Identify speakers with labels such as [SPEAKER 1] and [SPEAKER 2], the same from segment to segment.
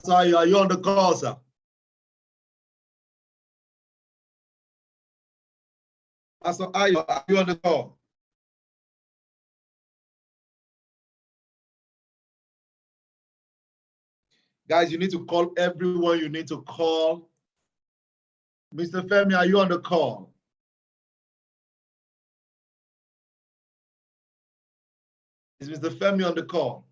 [SPEAKER 1] Sorry, are you on the call, sir? Pastor, are you on the call? Guys, you need to call everyone you need to call. Mr. Femi, are you on the call? Is Mr. Femi on the call?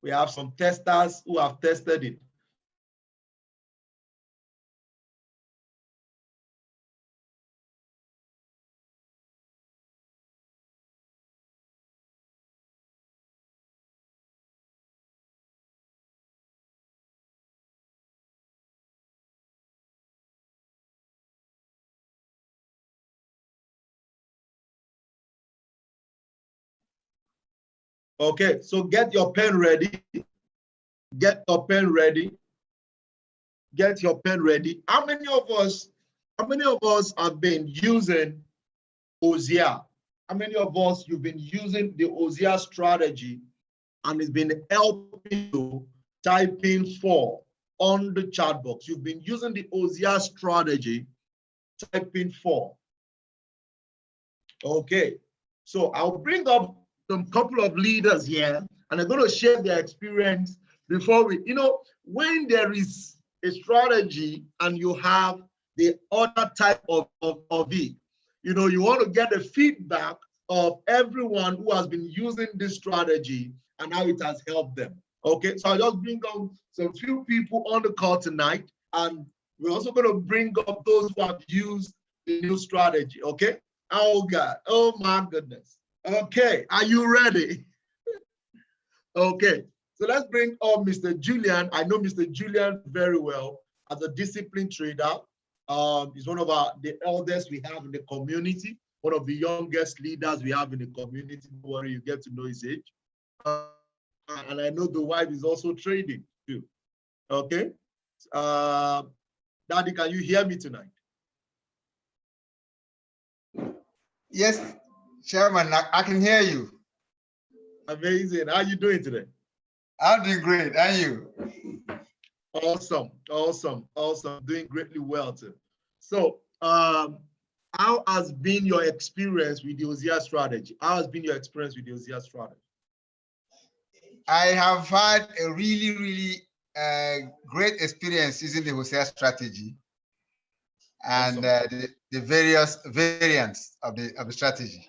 [SPEAKER 1] We have some testers who have tested it. Okay, so get your pen ready. Get your pen ready. Get your pen ready. How many of us have been using Hosea? How many of us you've been using the Hosea strategy and it's been helping you type in 4 on the chat box? You've been using the Hosea strategy, type in 4. Okay, so I'll bring up some couple of leaders here and they're going to share their experience before we, when there is a strategy and you have the other type of it, you want to get the feedback of everyone who has been using this strategy and how it has helped them. Okay, so I'll just bring up some few people on the call tonight, and we're also going to bring up those who have used the new strategy. Okay. Oh God, oh my goodness. Okay, are you ready? Okay, so let's bring up Mr. Julian. I know Mr. Julian very well as a discipline trader. He's one of the eldest we have in the community, one of the youngest leaders we have in the community. Don't worry, you get to know his age. And I know the wife is also trading too. Okay. Daddy, can you hear me tonight?
[SPEAKER 2] Yes, Chairman, I can hear you.
[SPEAKER 1] Amazing. How are you doing today?
[SPEAKER 2] I'm doing great. And you?
[SPEAKER 1] Awesome, awesome, awesome. Doing greatly well too. So, how has been your experience with the Hosea strategy? How has been your experience with the Hosea strategy?
[SPEAKER 2] I have had a really, really great experience using the Hosea strategy and
[SPEAKER 1] awesome.
[SPEAKER 2] The various variants of the strategy.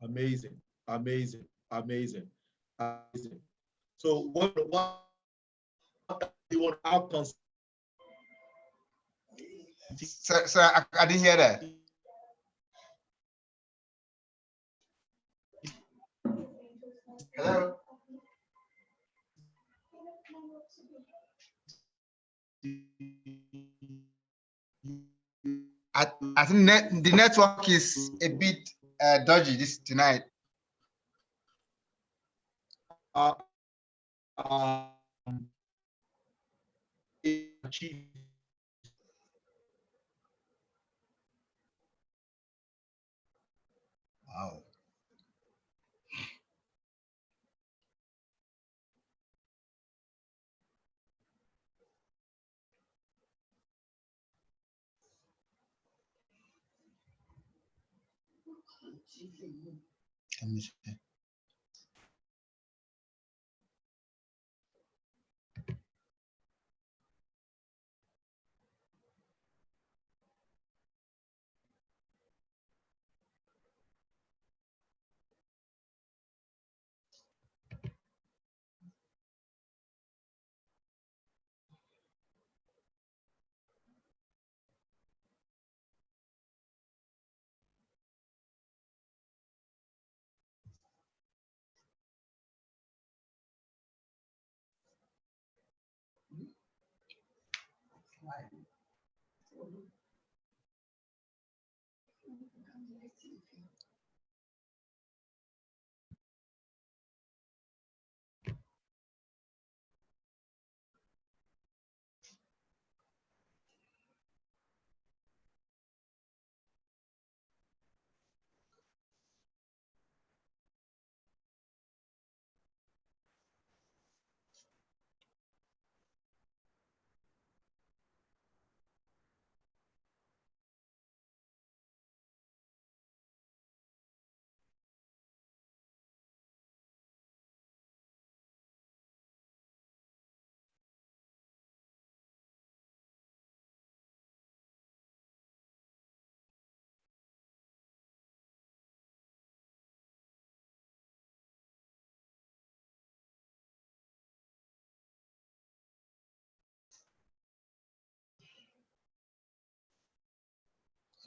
[SPEAKER 1] Amazing, amazing, amazing, amazing. So what do you want to outcomes?
[SPEAKER 2] So I didn't hear that. Hello. I think the network is a bit dodgy tonight. Wow. Let me see.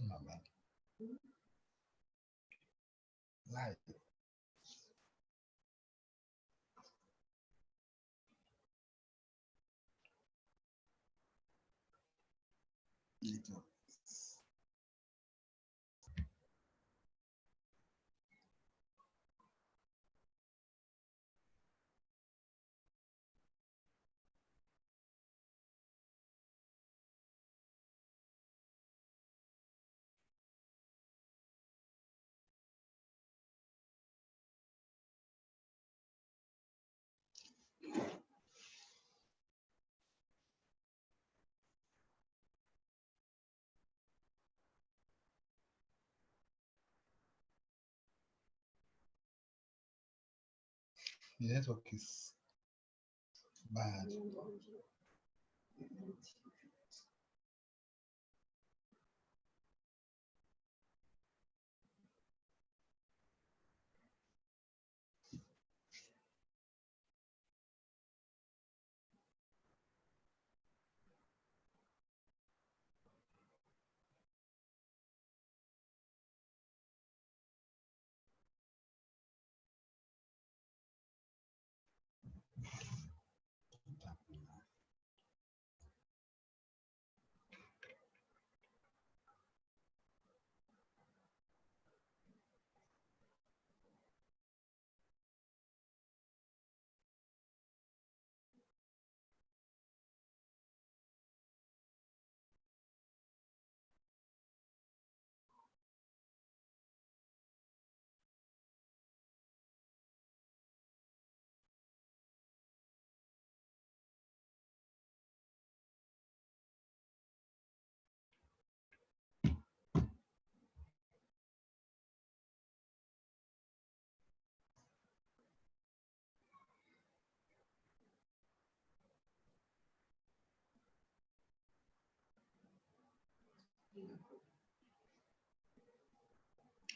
[SPEAKER 2] Amen. Light. Little. The network is bad.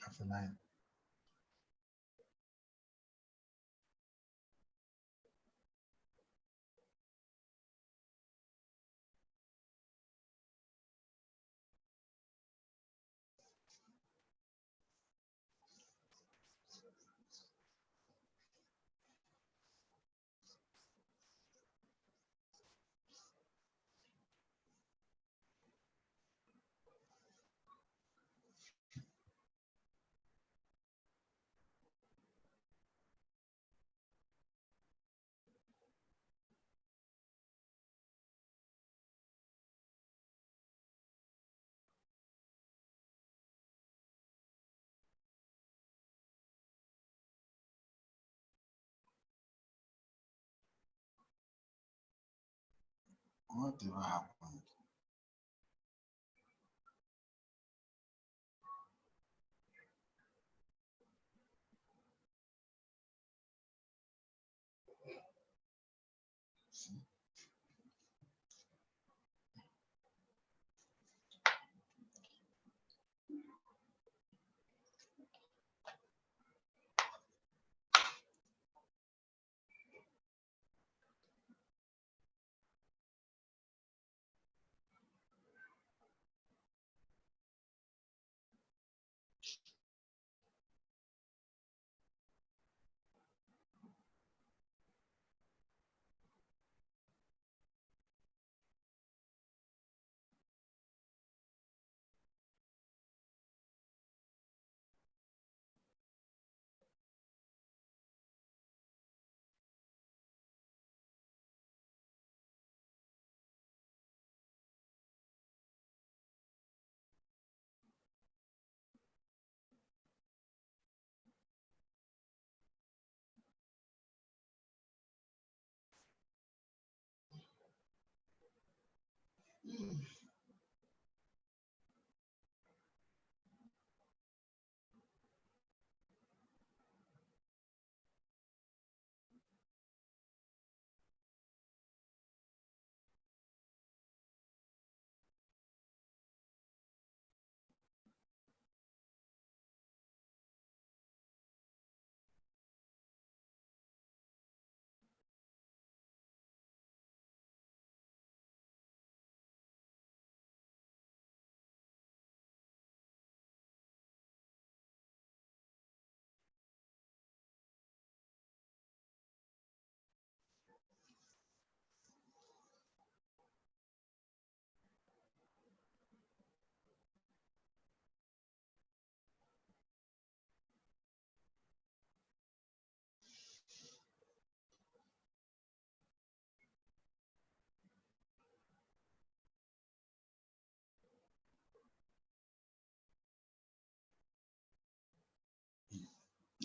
[SPEAKER 2] After 9. Whatever happened? See?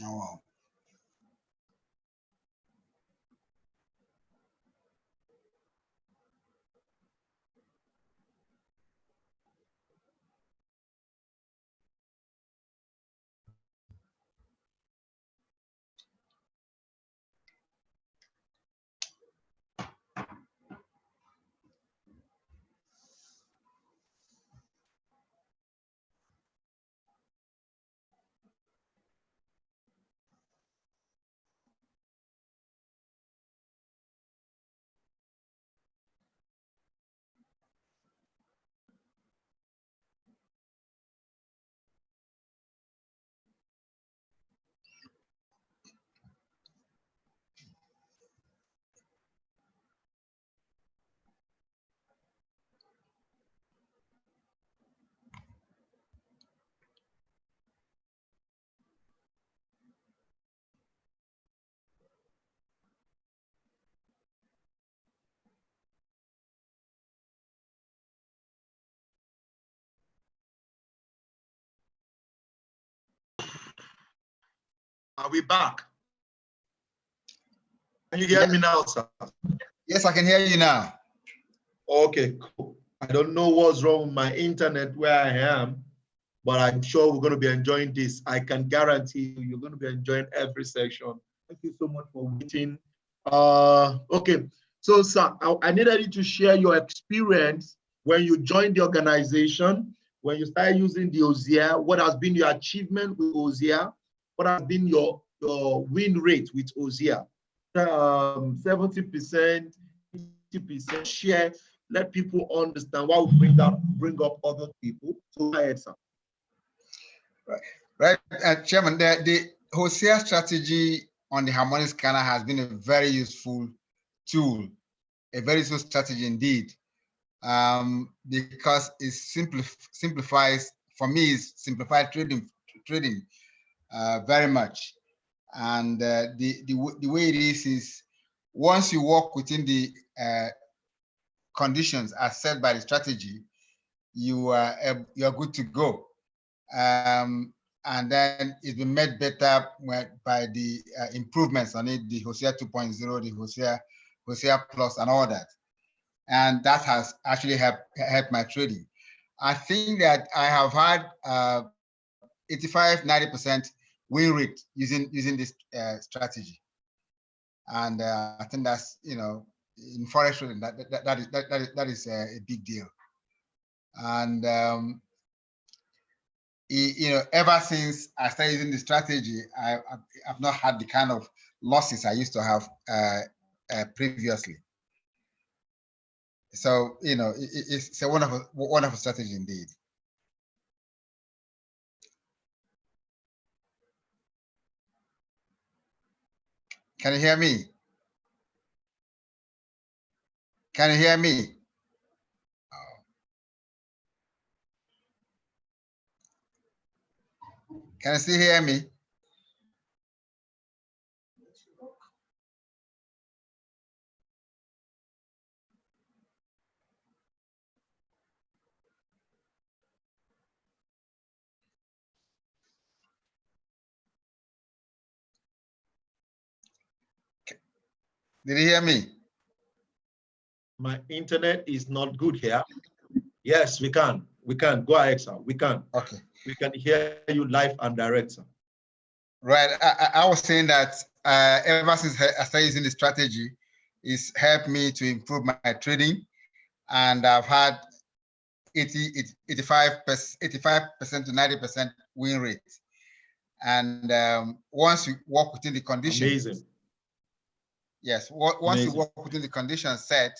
[SPEAKER 2] Oh, wow.
[SPEAKER 1] Are we back? Can you hear me now, sir?
[SPEAKER 2] Yes, I can hear you now.
[SPEAKER 1] Okay, cool. I don't know what's wrong with my internet where I am, but I'm sure we're going to be enjoying this. I can guarantee you, you're going to be enjoying every section. Thank you so much for waiting. Okay, so sir, I needed you to share your experience when you joined the organization, when you started using the Hosea. What has been your achievement with Hosea? What has been your win rate with Hosea? 70%, 80% share. Let people understand why we bring up other people. So go ahead, sir.
[SPEAKER 2] Right, Chairman, the Hosea strategy on the harmonic scanner has been a very useful tool, a very useful strategy indeed, because it simplifies, for me, it's simplified trading very much. And the way it is once you work within the conditions as set by the strategy, you are good to go. And then it's been made better by the improvements on it, the Hosea 2.0, the Hosea Plus, and all that. And that has actually helped my trading. I think that I have had 85, 90% win rate using this strategy. And I think that's, in forex trading, that is a big deal. And ever since I started using the strategy, I've not had the kind of losses I used to have previously. So, it's a wonderful strategy indeed. Can you hear me? Can you hear me? Can you still hear me? Did you hear me?
[SPEAKER 1] My internet is not good here. Yes, we can. We can. Go ahead, sir. We can.
[SPEAKER 2] Okay.
[SPEAKER 1] We can hear you live and direct, sir.
[SPEAKER 2] Right. I was saying that ever since I started using the strategy, it's helped me to improve my trading, and I've had 85% to 90% win rate. And once you work within the conditions,
[SPEAKER 1] amazing.
[SPEAKER 2] Yes, once
[SPEAKER 1] amazing.
[SPEAKER 2] you work within the conditions set,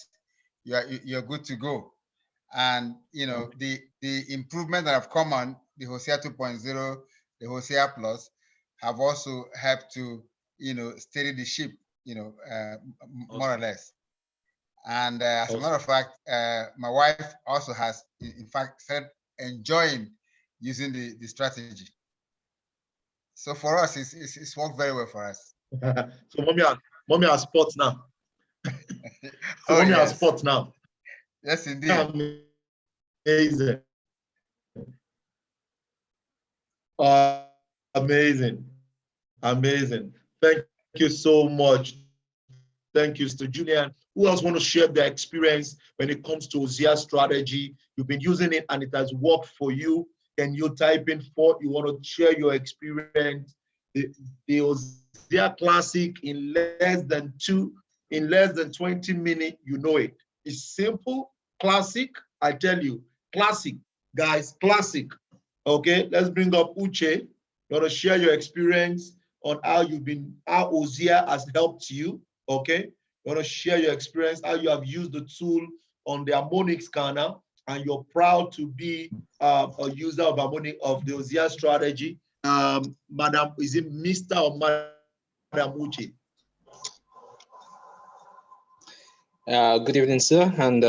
[SPEAKER 2] you're good to go. And the improvement that have come on the Hosea 2.0, the Hosea Plus, have also helped to steady the ship, more or less. And as a matter of fact, my wife also has, in fact, started enjoying using the strategy. So for us, it's worked very well for us.
[SPEAKER 1] So mommy has sports now. So mommy has sports now.
[SPEAKER 2] Yes, indeed.
[SPEAKER 1] Amazing. Amazing. Amazing. Thank you so much. Thank you, Mr. Julian. Who else want to share their experience when it comes to Hosea strategy? You've been using it and it has worked for you. Can you type in for you want to share your experience? The Hosea Classic in less than 20 minutes, you know it. It's simple, classic. I tell you, classic, guys, classic. Okay, let's bring up Uche. You want to share your experience on how Hosea has helped you. Okay, you want to share your experience, how you have used the tool on the harmonic scanner, and you're proud to be a user of harmonic of the Hosea strategy. Madam, is it Mr. or Madam Uche?
[SPEAKER 3] Good evening, sir, and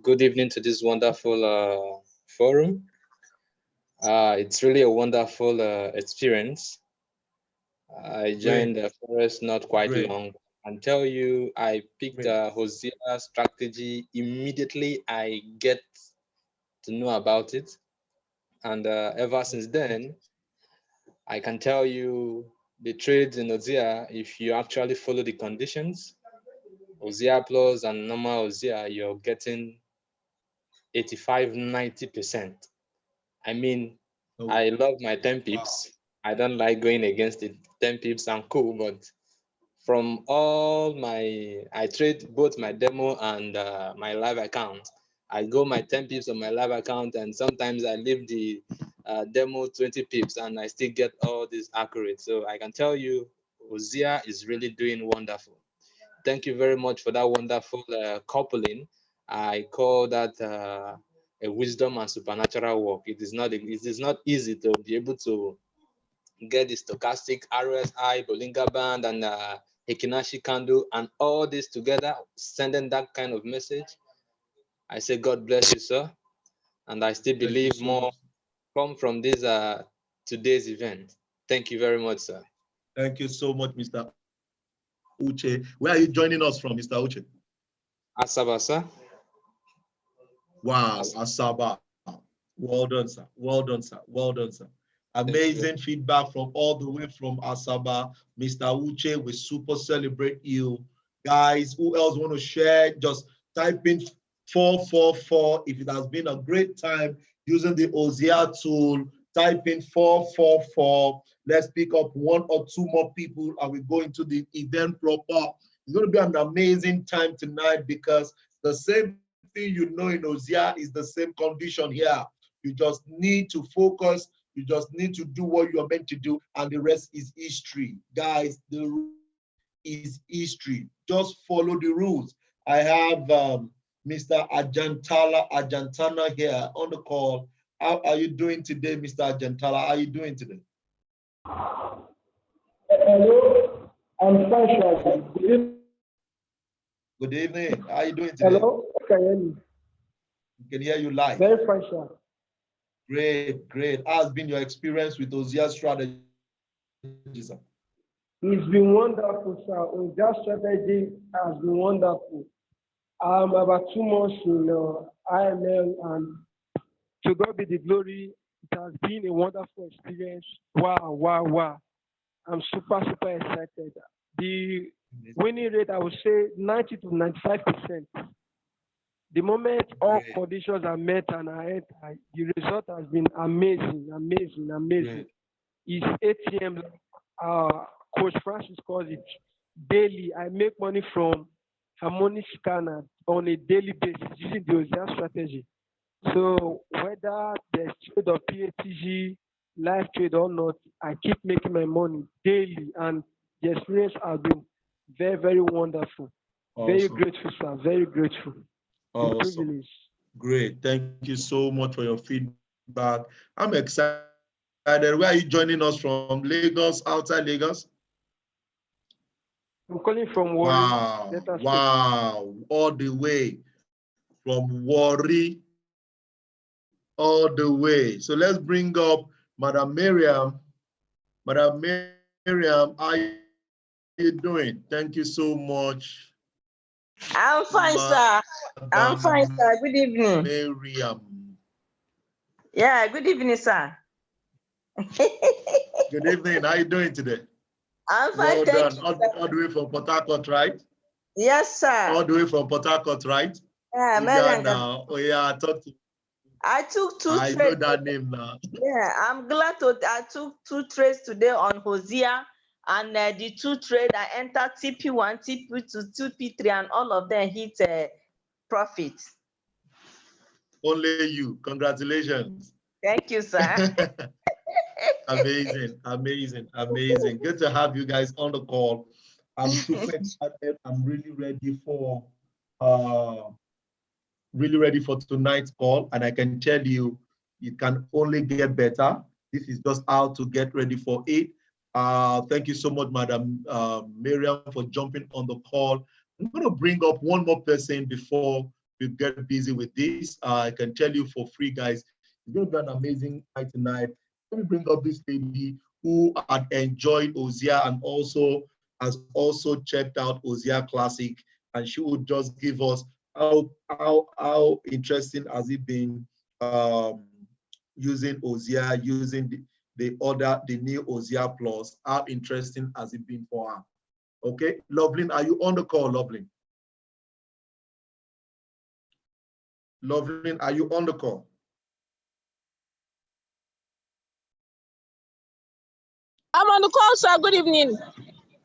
[SPEAKER 3] good evening to this wonderful forum. It's really a wonderful experience. I joined the forest not quite long. And tell you, I picked Hosea strategy immediately. I get to know about it, and ever since then, I can tell you the trades in Hosea. If you actually follow the conditions, Hosea Plus and normal Hosea, you're getting 85-90%. I mean, I love my 10 pips. I don't like going against it. 10 pips and cool, but from all I trade both my demo and my live account. I go my 10 pips on my live account, and sometimes I leave the demo 20 pips, and I still get all this accurate. So I can tell you, Hosea is really doing wonderful. Thank you very much for that wonderful coupling. I call that a wisdom and supernatural work. It is not easy to be able to get the stochastic RSI, Bollinger Band, and Hikinashi candle, and all this together, sending that kind of message. I say, God bless you, sir. And I still believe more come from this today's event. Thank you very much, sir.
[SPEAKER 1] Thank you so much, Mr. Uche. Where are you joining us from, Mr. Uche?
[SPEAKER 3] Asaba, sir.
[SPEAKER 1] Wow, Asaba. Well done, sir. Well done, sir. Well done, sir. Amazing feedback from all the way from Asaba. Mr. Uche, we super celebrate you. Guys, who else want to share? Just type in 444. If it has been a great time using the Hosea tool, type in 444. Let's pick up one or two more people and we go into the event proper. It's going to be an amazing time tonight because the same thing you know in Hosea is the same condition here. You just need to focus. You just need to do what you're meant to do, and the rest is history. Guys, the rest is history. Just follow the rules. I have Mr. Ajantana here on the call. How are you doing today, Mr. Ajantala? How are you doing today?
[SPEAKER 4] Hello, I'm fine,
[SPEAKER 1] Good evening. How are you doing today?
[SPEAKER 4] Hello, can you hear me?
[SPEAKER 1] We can hear you live.
[SPEAKER 4] Very fine, sir.
[SPEAKER 1] Great, great. How has been your experience with Hosea strategy, sir?
[SPEAKER 4] It's been wonderful, sir. Hosea strategy has been wonderful. I'm about 2 months in IML, and to God be the glory. It has been a wonderful experience. Wow, wow, wow. I'm super, super excited. The winning rate, I would say 90 to 95%. The moment all conditions are met and I enter, the result has been amazing, amazing, amazing. It's ATM, Coach Francis calls it, daily. I make money from harmonic scanner on a daily basis using the Hosea strategy. So whether there's trade or PATG, live trade or not, I keep making my money daily, and the experience has been very, very wonderful. Awesome. Very grateful, sir. Very grateful.
[SPEAKER 1] Awesome. Great. Thank you so much for your feedback. I'm excited. Where are you joining us from? Lagos, outside Lagos?
[SPEAKER 4] I'm calling from Warri.
[SPEAKER 1] Wow. Wow. All the way from Warri. All the way. So let's bring up Madam Miriam. Madam Miriam, how are you doing? Thank you so much.
[SPEAKER 5] I'm fine, sir. I'm fine, sir. Good evening.
[SPEAKER 1] Miriam.
[SPEAKER 5] Yeah, good evening, sir.
[SPEAKER 1] Good evening. How are you doing today?
[SPEAKER 5] I'm fine,
[SPEAKER 1] Well
[SPEAKER 5] thank
[SPEAKER 1] done.
[SPEAKER 5] you.
[SPEAKER 1] All the way from Port Harcourt, right?
[SPEAKER 5] Yes, sir.
[SPEAKER 1] All the way from Port Harcourt, right?
[SPEAKER 5] Yeah,
[SPEAKER 1] You
[SPEAKER 5] Megan.
[SPEAKER 1] got now. Oh yeah, talk to.
[SPEAKER 5] I took two
[SPEAKER 1] I know
[SPEAKER 5] trades.
[SPEAKER 1] that name now.
[SPEAKER 5] Yeah, I'm glad to. I took two trades today on Hosea, and the two trade I entered TP1, TP2, TP3, and all of them hit profit.
[SPEAKER 1] Only you. Congratulations.
[SPEAKER 5] Thank you, sir.
[SPEAKER 1] Amazing, amazing, amazing. Good to have you guys on the call. I'm super excited. I'm really ready for tonight's call, and I can tell you it can only get better. This is just how to get ready for it. Thank you so much, Madam Miriam, for jumping on the call. I'm going to bring up one more person before we get busy with this. I can tell you for free, guys, it's going to be an amazing night tonight. Let me bring up this lady who had enjoyed Hosea and also has also checked out Hosea Classic, and she would just give us how interesting has it been using Hosea, using the new Hosea Plus. How interesting has it been for her? Okay, Loveline, are you on the call, Loveline? Loveline, are you on the call?
[SPEAKER 6] I'm on the call, sir. Good evening.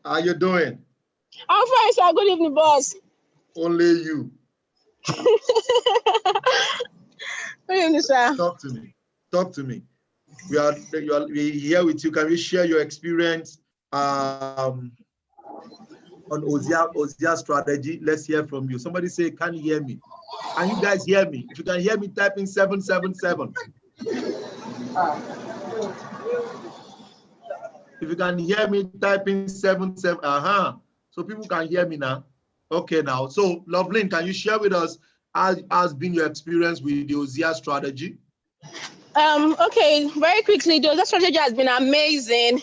[SPEAKER 1] How you doing?
[SPEAKER 6] I'm fine, sir. Good evening, boss.
[SPEAKER 1] Only you.
[SPEAKER 6] Good evening, sir.
[SPEAKER 1] Talk to me. Talk to me. We're here with you. Can you share your experience on Hosea strategy? Let's hear from you. Somebody say, can you hear me? Can you guys hear me? If you can hear me, type in 777. If you can hear me, type in 77. So people can hear me now. Okay, now. So, Loveline, can you share with us how has been your experience with the Hosea strategy?
[SPEAKER 6] Okay, very quickly, the Hosea strategy has been amazing.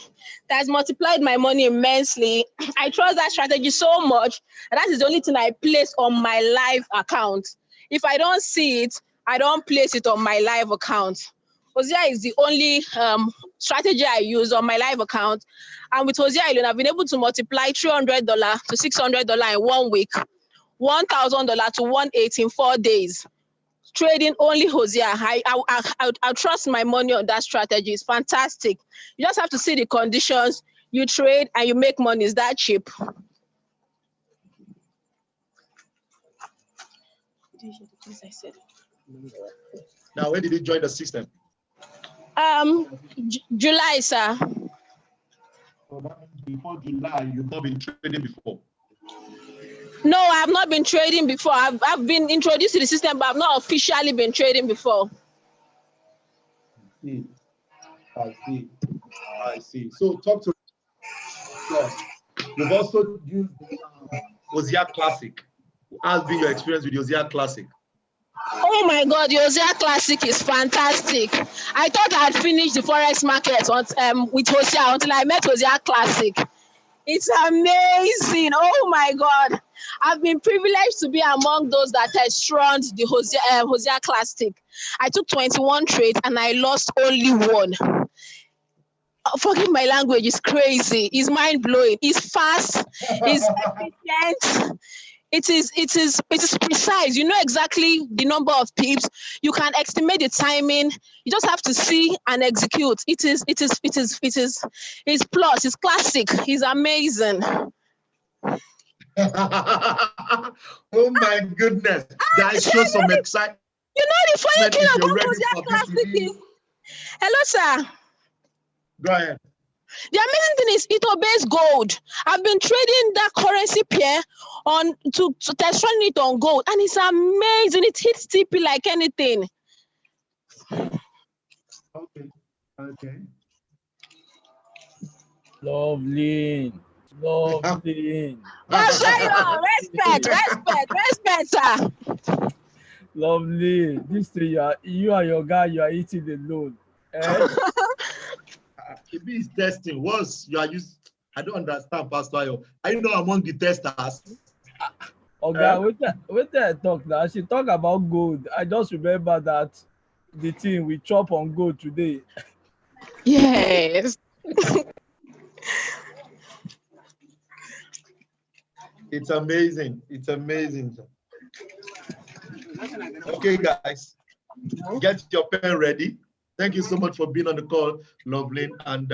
[SPEAKER 6] That has multiplied my money immensely. I trust that strategy so much, and that is the only thing I place on my live account. If I don't see it, I don't place it on my live account. Hosea is the only strategy I use on my live account. And with Hosea alone, I've been able to multiply $300 to $600 in 1 week, $1,000 to 180 in 4 days. Trading only Hosea. I trust my money on that strategy. It's fantastic. You just have to see the conditions. You trade and you make money. It's that cheap.
[SPEAKER 1] Now, when did you join the system?
[SPEAKER 6] July, sir.
[SPEAKER 1] Before July, you've not been trading before.
[SPEAKER 6] No, I have not been trading before. I've been introduced to the system, but I've not officially been trading before.
[SPEAKER 1] I see. So talk to us. You've also used Hosea Classic. How's been your experience with Hosea Classic?
[SPEAKER 6] Oh my God, the Hosea Classic is fantastic. I thought I had finished the Forex market with Hosea until I met Hosea Classic. It's amazing. Oh my God. I've been privileged to be among those that have strong the Hosea Classic. I took 21 trades and I lost only one. Forgive my language, it's crazy. It's mind-blowing. It's fast. It's efficient. It is precise. You know exactly the number of pips. You can estimate the timing. You just have to see and execute. It's plus. It's classic. It's amazing.
[SPEAKER 1] Oh my goodness, guys, show some excitement.
[SPEAKER 6] You know the funny thing about Hosea Classic is. Hello, sir.
[SPEAKER 1] Go ahead.
[SPEAKER 6] The amazing thing is it obeys gold. I've been trading that currency pair to test running it on gold, and it's amazing. It hits TP like anything.
[SPEAKER 1] Okay.
[SPEAKER 7] Lovely.
[SPEAKER 6] Respect, sir.
[SPEAKER 7] Lovely. This thing, you and your guy, you are eating alone.
[SPEAKER 1] It is testing. Once you are used, I don't understand, Pastor Ayo. Are you not among the testers?
[SPEAKER 7] Okay, wait till I talk now. She talk about gold. I just remember that the thing we chop on gold today.
[SPEAKER 6] Yes.
[SPEAKER 1] It's amazing. It's amazing. Okay, guys, get your pen ready. Thank you so much for being on the call, Loveline. And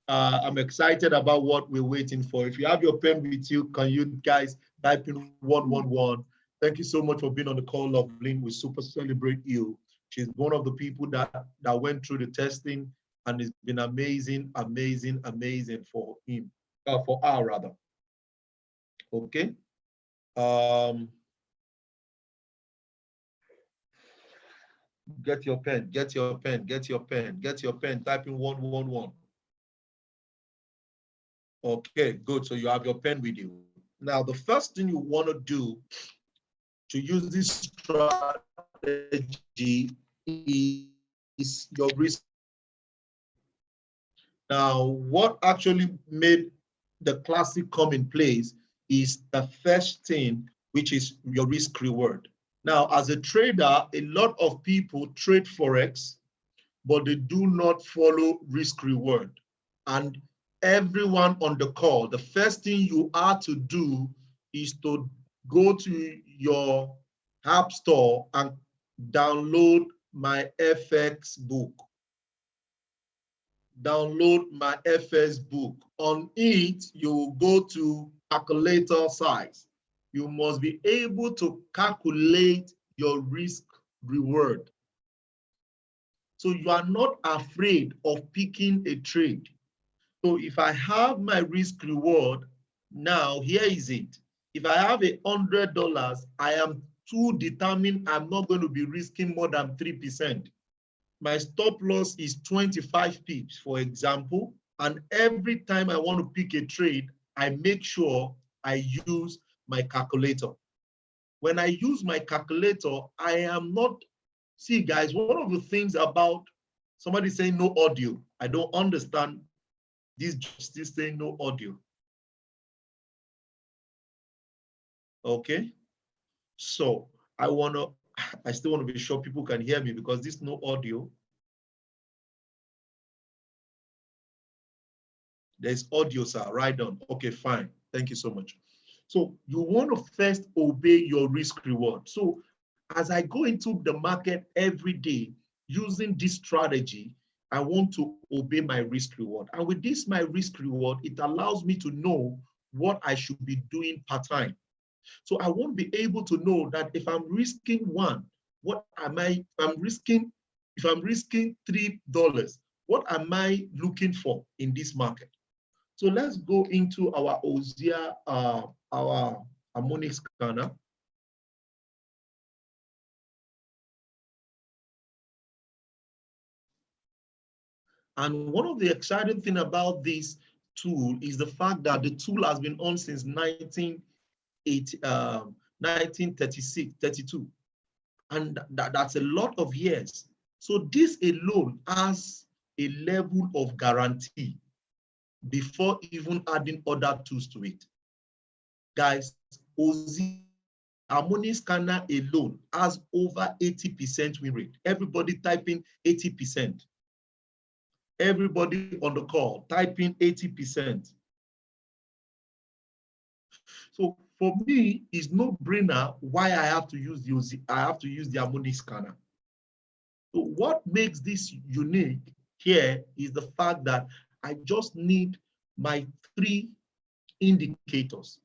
[SPEAKER 1] I'm excited about what we're waiting for. If you have your pen with you, can you guys type in 111? Thank you so much for being on the call, Loveline. We super celebrate you. She's one of the people that went through the testing, and it's been amazing, amazing, amazing for him, for her rather. Okay. Get your pen, get your pen, get your pen, get your pen, type in 111. Okay, good. So you have your pen with you. Now, the first thing you want to do to use this strategy is your risk. Now, what actually made the classic come in place is the first thing, which is your risk reward. Now, as a trader, a lot of people trade Forex, but they do not follow risk reward. And everyone on the call, the first thing you are to do is to go to your app store and download my FX book. Download my FX book. On it, you go to calculator size. You must be able to calculate your risk reward. So you are not afraid of picking a trade. So if I have my risk reward, now here is it. If I have $100, I am too determined I'm not going to be risking more than 3%. My stop loss is 25 pips, for example. And every time I want to pick a trade, I make sure I use my calculator. When I use my calculator, I am not, see guys, one of the things about somebody saying no audio, I don't understand this still saying no audio. Okay, so I still want to be sure people can hear me because this no audio. There's audio, sir, right on. Okay, fine. Thank you so much. So you want to first obey your risk reward. So as I go into the market every day using this strategy, I want to obey my risk reward. And with this, my risk reward, it allows me to know what I should be doing part-time. So I won't be able to know that if I'm risking one, what am I, if I'm risking $3, what am I looking for in this market? So let's go into our Hosea, our harmonic scanner. And one of the exciting things about this tool is the fact that the tool has been on since 1936, 32. And that's a lot of years. So this alone has a level of guarantee before even adding other tools to it. Guys, Hosea harmonic scanner alone has over 80% win rate. Everybody typing 80%. Everybody on the call typing 80%. So for me, it's no brainer why I have to use the harmonic scanner. So what makes this unique here is the fact that I just need my 3 indicators.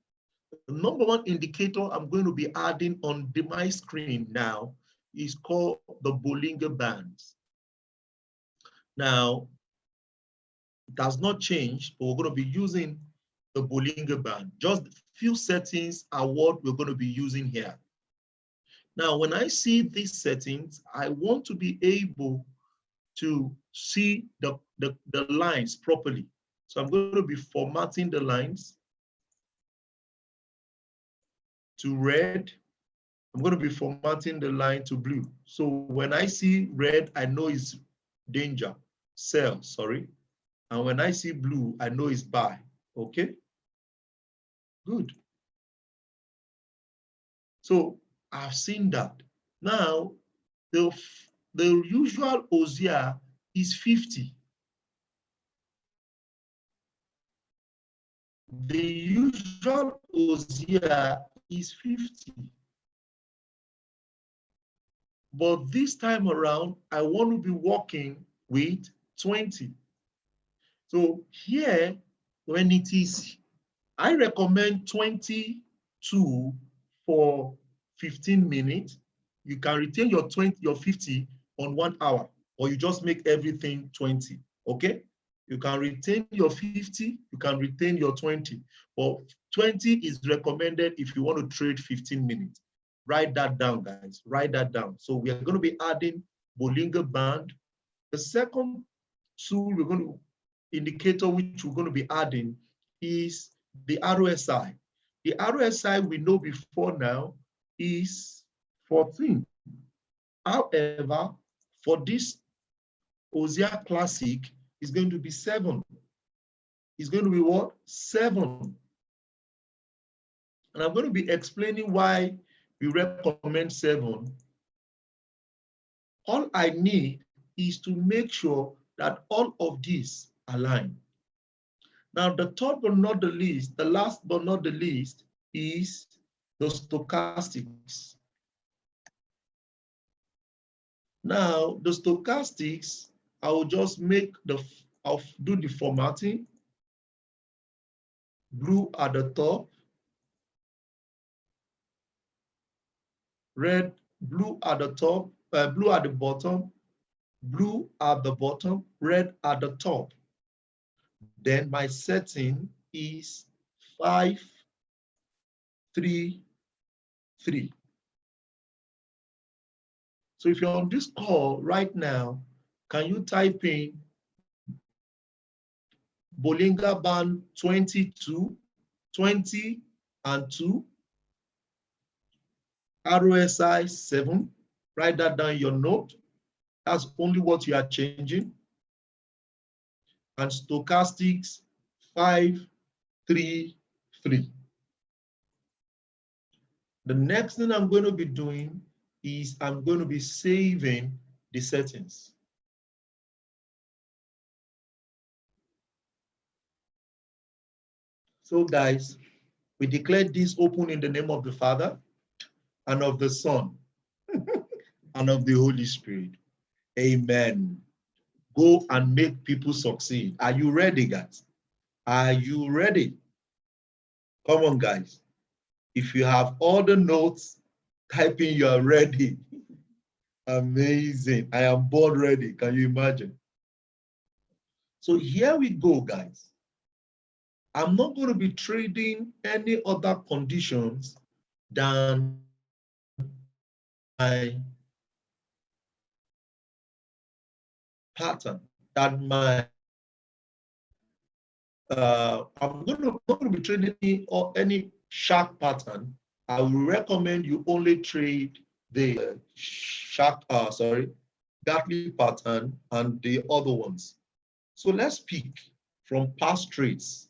[SPEAKER 1] The number 1 indicator I'm going to be adding on my screen now is called the Bollinger Bands. Now, it has not changed, but we're going to be using the Bollinger Band. Just a few settings are what we're going to be using here. Now, when I see these settings, I want to be able to see the lines properly. So I'm going to be formatting the lines to red. I'm going to be formatting the line to blue. So when I see red, I know it's danger, sell, sorry. And when I see blue, I know it's buy, okay? Good. So I've seen that. Now, the usual Hosea is 50. The usual Hosea is 50. But this time around, I want to be working with 20. So here, when it is, I recommend 22 for 15 minutes. You can retain your 20, your 50 on 1 hour, or you just make everything 20, okay? You can retain your 50, you can retain your 20, but 20 is recommended if you want to trade 15 minutes. Write that down, guys, write that down. So we are going to be adding Bollinger Band. The second tool we're going to, indicator which we're going to be adding is the RSI. The RSI we know before now is 14. However, for this Hosea Classic, it's going to be 7. It's going to be what? 7. And I'm going to be explaining why we recommend 7. All I need is to make sure that all of these align. Now, the third but not the least, the last but not the least, is the stochastics. Now, the stochastics, I will just make I'll do the formatting. Blue at the top, red, blue at the top, blue at the bottom, blue at the bottom, red at the top. Then my setting is 5, 3, 3. So if you're on this call right now, can you type in Bollinger Band 22, 20 and 2, RSI 7, write that down in your note. That's only what you are changing. And stochastics 5, 3, 3. The next thing I'm going to be doing is I'm going to be saving the settings. So guys, we declare this open in the name of the Father and of the Son and of the Holy Spirit. Amen. Go and make people succeed. Are you ready, guys? Are you ready? Come on, guys. If you have all the notes, type in you're ready. Amazing. I am board ready. Can you imagine? So here we go, guys. I'm not going to be trading any other conditions than my pattern, that my I'm not going to be trading any shark pattern. I will recommend you only trade the shark, Gartley pattern and the other ones. So let's pick from past trades.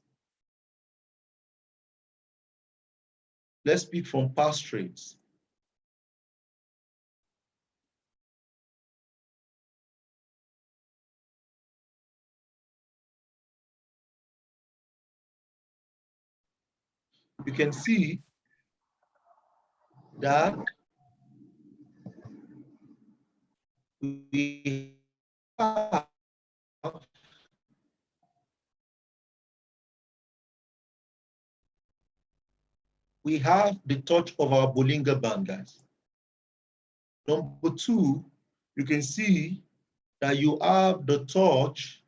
[SPEAKER 1] Let's pick from past trades. You can see that we have the touch of our Bollinger Band, guys. Number 2, you can see that you have the touch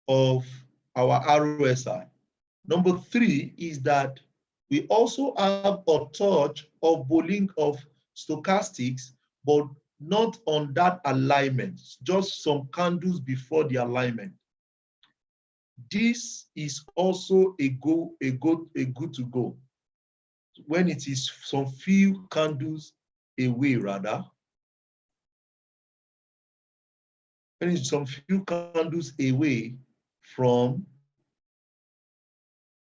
[SPEAKER 1] of our RSI. Number 3 is that we also have a touch of stochastics, but not on that alignment, just some candles before the alignment. This is also a good to go when it is some few candles away, rather. When it's some few candles away from,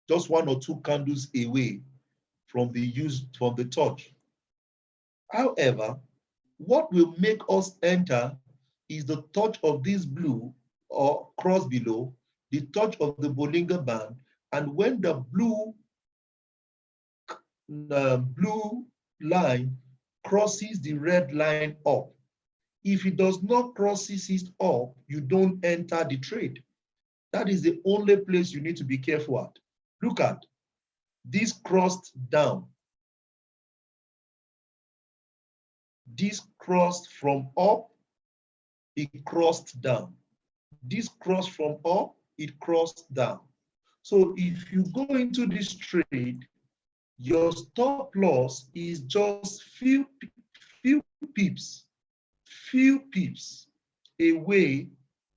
[SPEAKER 1] just 1 or 2 candles away from the touch. However, what will make us enter is the touch of this blue or cross below, the touch of the Bollinger Band, And when the blue line crosses the red line up, if it does not crosses it up, you don't enter the trade. That is the only place you need to be careful at. Look at this crossed down. This crossed from up, it crossed down. This crossed from up, it crossed down. So if you go into this trade, your stop loss is just few pips away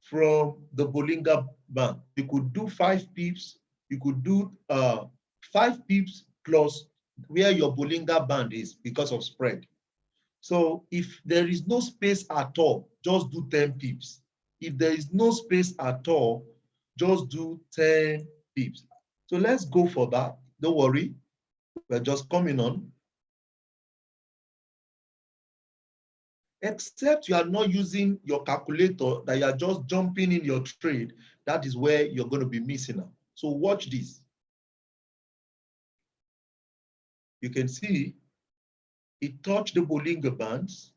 [SPEAKER 1] from the Bollinger Band. You could do 5 pips, you could do 5 pips plus where your Bollinger Band is because of spread. So if there is no space at all, just do 10 pips. If there is no space at all, just do 10 pips. So let's go for that. Don't worry, we're just coming on. Except you are not using your calculator, that you are just jumping in your trade, that is where you're going to be missing out. So watch this. You can see it touched the Bollinger Bands.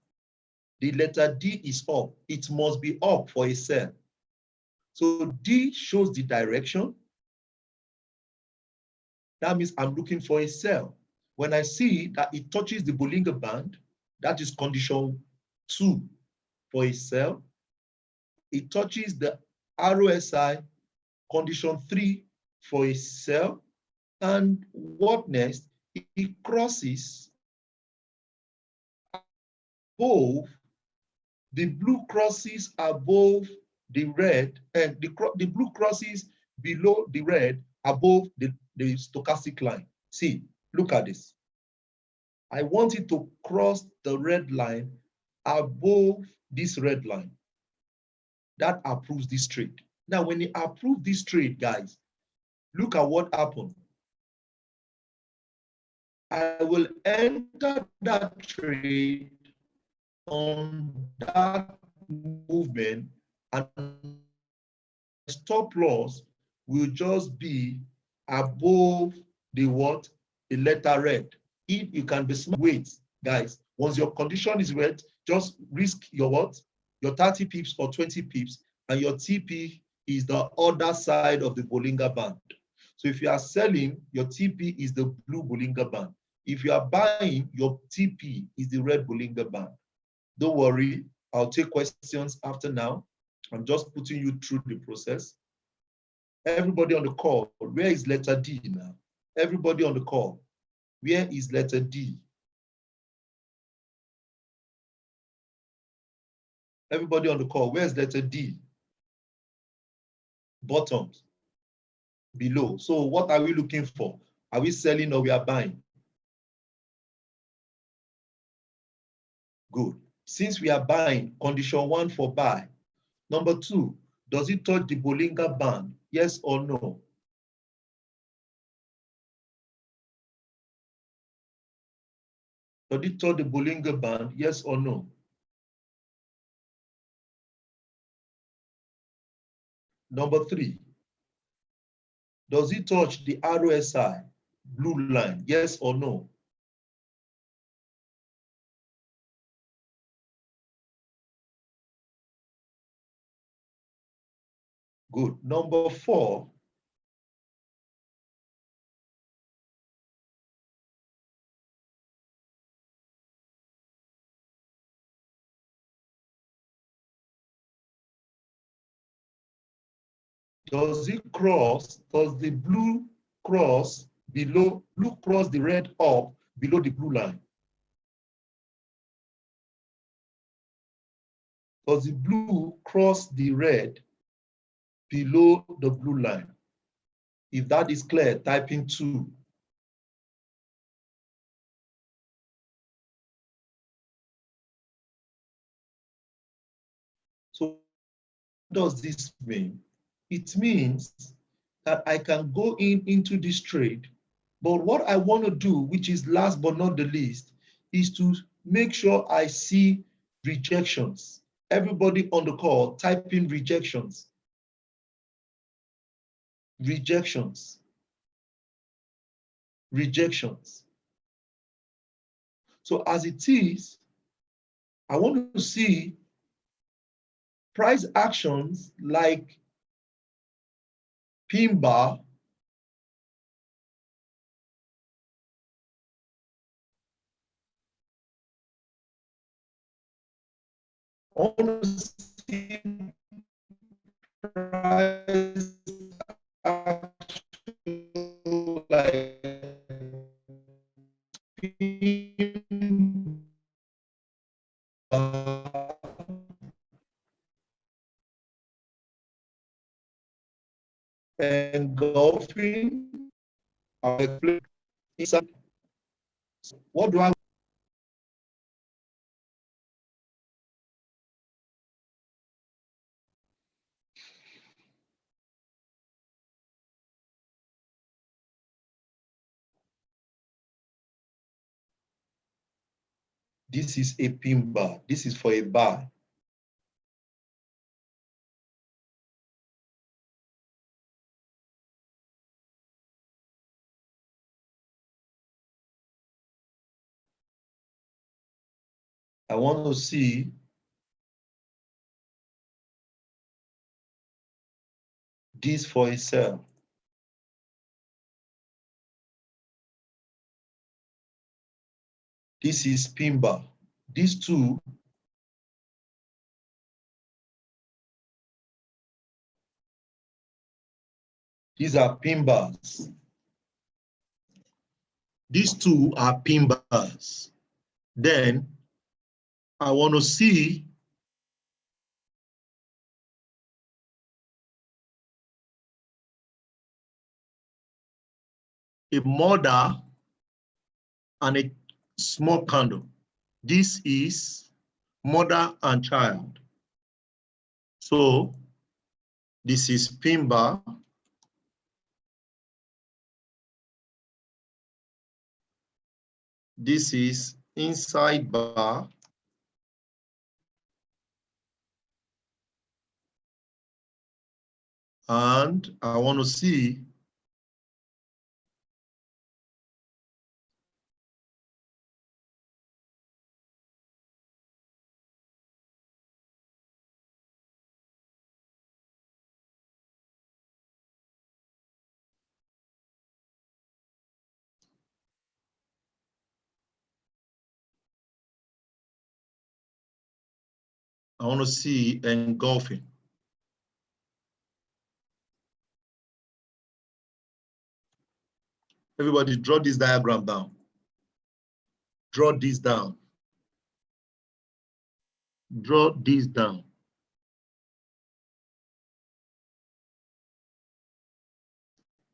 [SPEAKER 1] The letter D is up. It must be up for a sell. So D shows the direction. That means I'm looking for a sell. When I see that it touches the Bollinger Band, that is condition 2 for a sell. It touches the RSI, condition 3 for a sell. And what next? It crosses above, the blue crosses above the red, and the blue crosses below the red above the stochastic line. See, look at this. I want it to cross the red line above this red line. That approves this trade. Now, when you approve this trade, guys, look at what happened. I will enter that trade on that movement, and stop loss will just be above the what? The letter red. If you can be smart, wait, guys, once your condition is red, just risk your what? Your 30 pips or 20 pips, and your TP is the other side of the Bollinger Band. So if you are selling, your TP is the blue Bollinger Band. If you are buying, your TP is the red Bollinger Band. Don't worry, I'll take questions after now. I'm just putting you through the process. Everybody on the call, where is letter D now? Everybody on the call, where is letter D? Everybody on the call, where's letter D? Bottoms, below. So what are we looking for? Are we selling or we are buying? Good. Since we are buying, condition 1 for buy. Number 2, does it touch the Bollinger Band? Yes or no? Does it touch the Bollinger Band? Yes or no? Number 3, does it touch the RSI, blue line? Yes or no? Good. Number 4, does it cross, does the blue cross below, blue cross the red up below the blue line? Does the blue cross the red below the blue line? If that is clear, type in 2. So what does this mean? It means that I can go into this trade, but what I want to do, which is last but not the least, is to make sure I see rejections. Everybody on the call, type in rejections. Rejections. rejections. So as it is, I want to see price actions like pin bar, I want to see price action like pin bar, engulfing, I'll explain inside. What do I? This is a pin bar. This is for a buy. I want to see this for a sell. This is pin bar. These two these are pin bars. These two are pin bars. Then I want to see a mother and a small candle. This is mother and child. So this is pin bar. This is inside bar. And I want to see engulfing. Everybody draw this diagram down. Draw this down. Draw this down.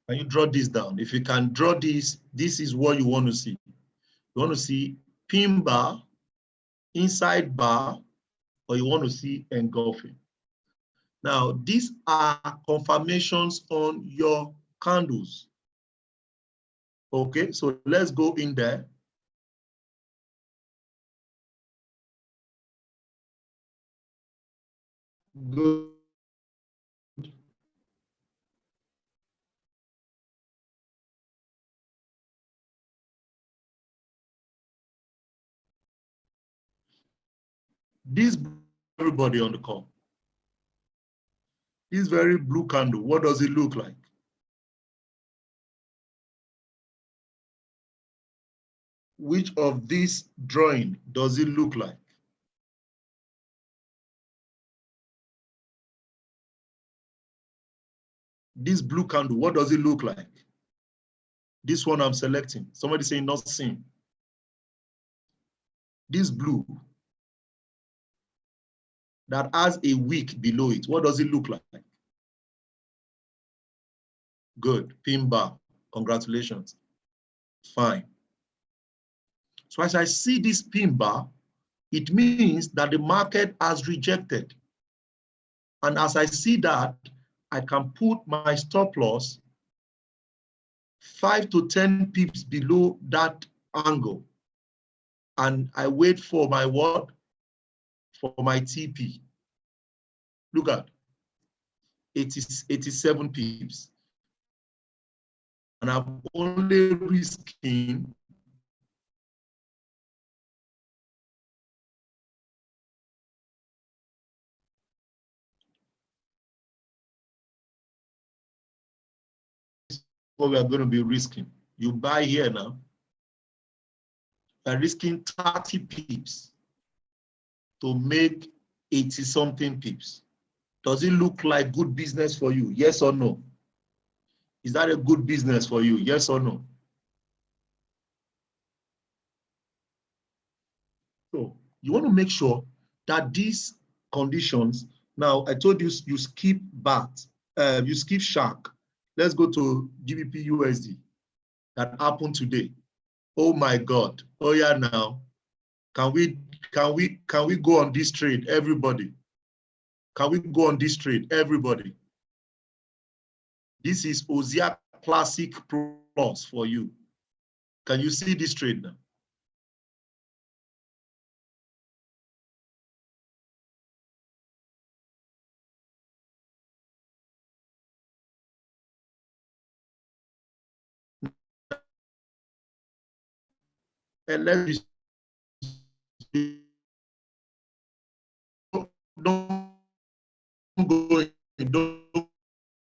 [SPEAKER 1] Can you draw this down? If you can draw this, this is what you want to see. You want to see pin bar, inside bar, or you want to see engulfing. Now, these are confirmations on your candles. Okay, so let's go in there. Good. This, everybody on the call. This very blue candle, what does it look like? Which of this drawing does it look like? This blue candle, what does it look like? This one I'm selecting. Somebody saying not seen. This blue that has a wick below it, what does it look like? Good, pin bar, congratulations. Fine. So as I see this pin bar, it means that the market has rejected. And as I see that, I can put my stop loss 5 to 10 pips below that angle. And I wait for my what? For my TP. Look at 87 pips. and I'm only risking what we are going to be risking. You buy here now, you're risking 30 pips to make 80 something pips. Does it look like good business for you? Yes or no? Is that a good business for you? Yes or no? So you want to make sure that these conditions, now I told you, you skip BAT, you skip shark. Let's go to GBP USD that happened today. Oh my God. Oh yeah, now. Can we go on this trade, everybody? Can we go on this trade, everybody? This is Hosea Classic Plus for you. Can you see this trade now? And let's don't go,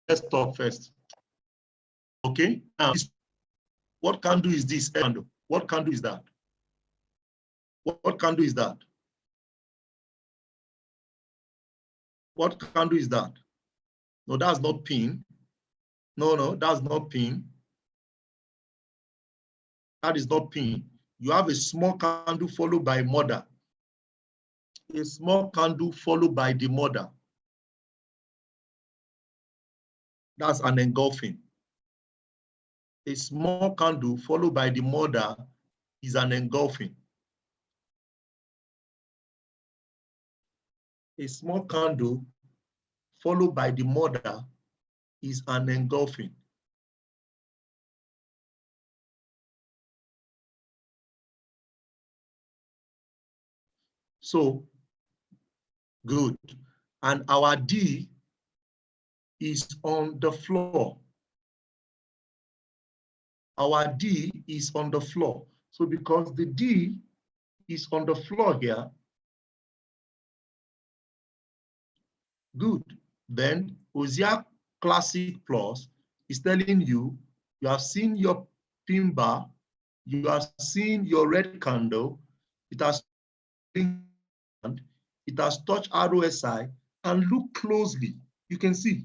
[SPEAKER 1] let's talk first. Okay, now what candle is this candle? What candle is that? What candle is that? What candle is that? No, that's not pin. No, that's not pin. That is not pin. You have a small candle followed by mother. A small candle followed by the mother. That's an engulfing. A small candle followed by the mother is an engulfing. A small candle followed by the mother is an engulfing. So, good. And our D is on the floor. Our D is on the floor. So because the D is on the floor here, good. Then Hosea Classic Plus is telling you, you have seen your pin bar, you have seen your red candle, it has touched ROSI, and look closely. You can see,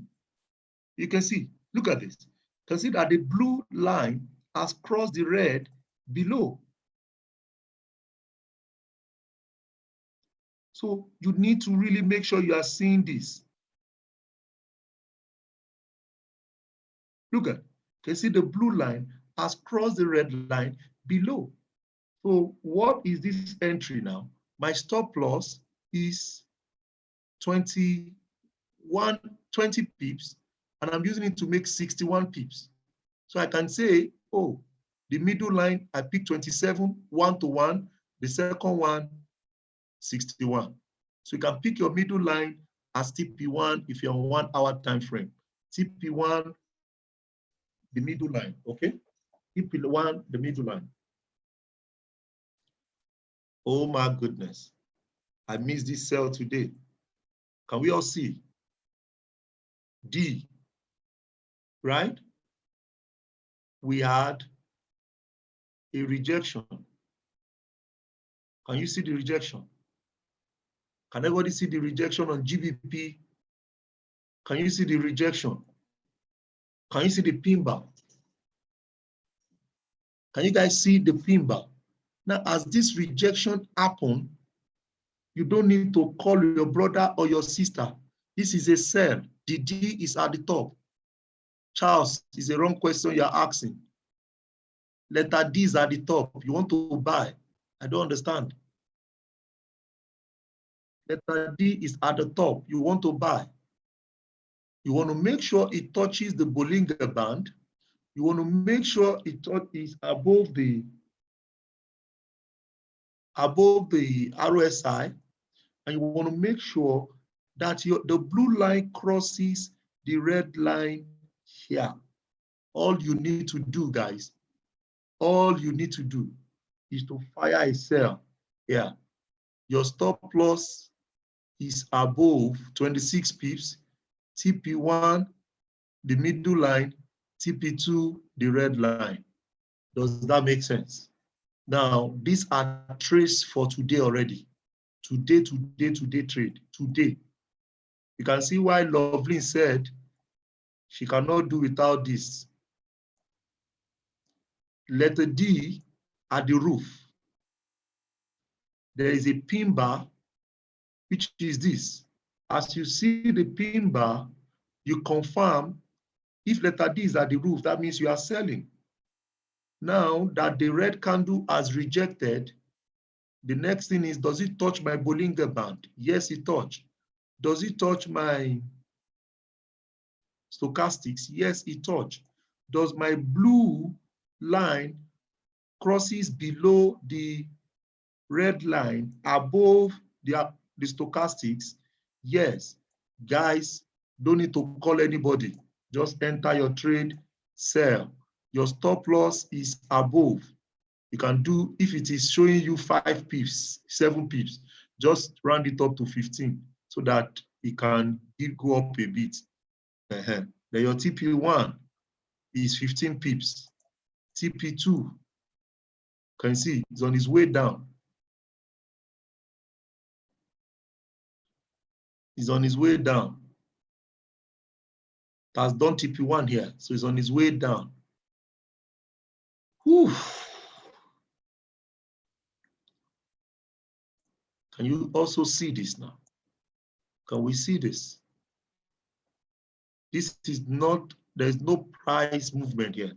[SPEAKER 1] look at this. You can see that the blue line has crossed the red below. So you need to really make sure you are seeing this. Look at, you can see the blue line has crossed the red line below. So what is this entry now? My stop loss is 20 pips, and I'm using it to make 61 pips. So I can say, oh, the middle line, I picked 27, 1-to-1, the second one, 61. So you can pick your middle line as TP1 if you're on 1 hour time frame. TP1, the middle line, okay? TP1, the middle line. Oh my goodness. I missed this cell today. Can we all see? D, right? We had a rejection. Can you see the rejection? Can everybody see the rejection on GBP? Can you see the rejection? Can you see the pin bar? Can you guys see the pin bar? Now, as this rejection happened, you don't need to call your brother or your sister. This is a sell. The D is at the top. Charles, is a wrong question you're asking. Letter D is at the top. You want to buy. I don't understand. Letter D is at the top. You want to buy. You want to make sure it touches the Bollinger Band. You want to make sure it is above the RSI, and you want to make sure that the blue line crosses the red line here. All you need to do, guys, all you need to do is to fire a sell. Yeah. Your stop loss is above 26 pips, TP1, the middle line, TP2, the red line. Does that make sense? Now, these are trades for today already. Today trade, today. You can see why Lovelyn said she cannot do without this. Letter D at the roof. There is a pin bar, which is this. As you see the pin bar, you confirm if letter D is at the roof, that means you are selling. Now that the red candle has rejected, the next thing is, does it touch my Bollinger Band? Yes, it touched. Does it touch my stochastics? Yes, it touched. Does my blue line crosses below the red line above the stochastics? Yes. Guys, don't need to call anybody. Just enter your trade, sell. Your stop loss is above. You can do, if it is showing you 5 pips, 7 pips, just round it up to 15 so that it can go up a bit. Then your TP1 is 15 pips. TP2, can you see, it's on its way down. It's on its way down. It has done TP1 here, so it's on its way down. Whew. Can you also see this now? Can we see this? This is not, there's no price movement here.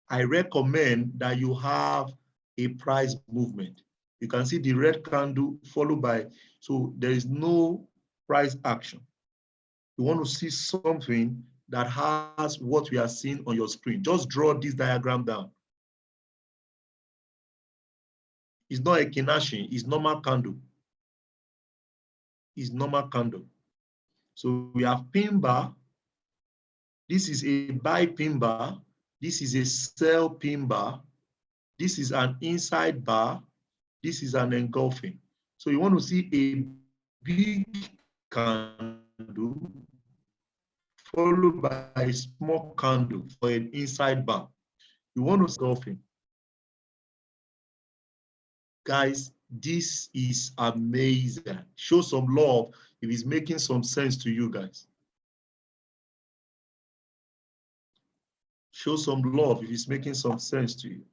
[SPEAKER 1] I recommend that you have a price movement. You can see the red candle followed by, so there is no price action. You want to see something that has what we are seeing on your screen. Just draw this diagram down. It's not a Kinashi, it's normal candle. It's normal candle. So we have pin bar. This is a buy pin bar. This is a sell pin bar. This is an inside bar. This is an engulfing. So you want to see a big candle followed by a small candle for an inside bar. You want to see engulfing. Guys, this is amazing. Show some love if it's making some sense to you guys. Show some love if it's making some sense to you.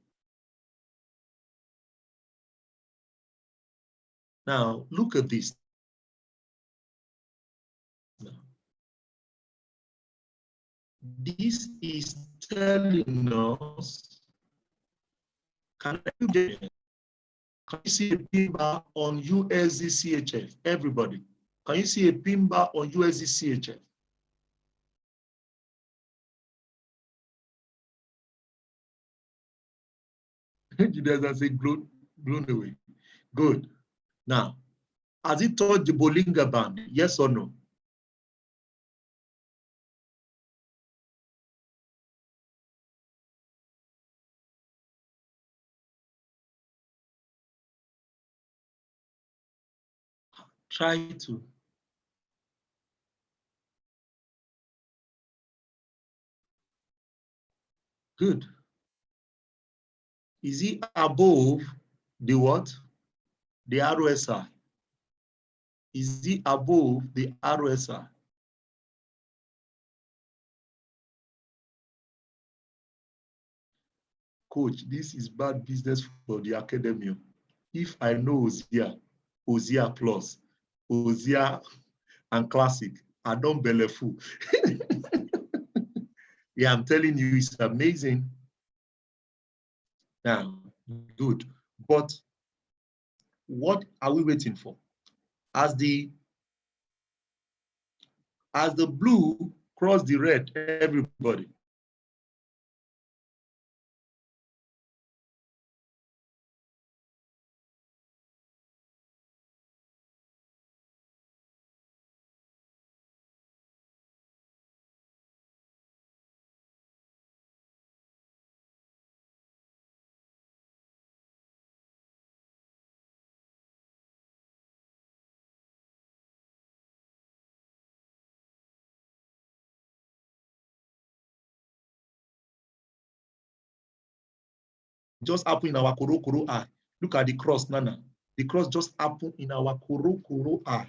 [SPEAKER 1] Now, look at this. This is telling us, can you see a pin bar on USD CHF? Everybody, can you see a pin bar on USD CHF? You guys say blown away. Good. Now, has it touched the Bollinger Band? Yes or no? Try to. Good. Is it above the what? The RSI. Is it above the RSI? Coach, this is bad business for the academy. If I know Hosea, Hosea Plus, Hosea and Classic, I don't belefu. Yeah, I'm telling you, it's amazing. Now, good. But what are we waiting for? As the blue cross the red, everybody. just happened in our koro eye. Look at the cross, Nana. The cross just happened in our koro eye.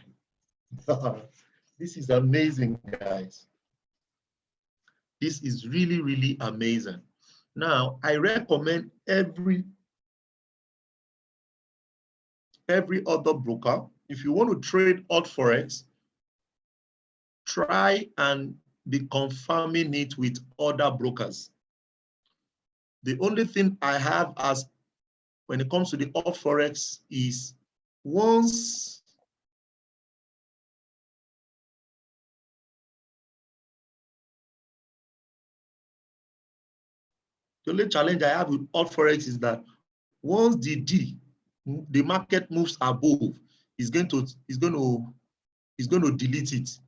[SPEAKER 1] This is amazing, guys. This is really, really amazing. Now, I recommend every other broker, if you want to trade odd forex, try and be confirming it with other brokers. The only thing I have as when it comes to the odd forex is once the only challenge I have with odd forex is that once the market moves above, it's going to delete it.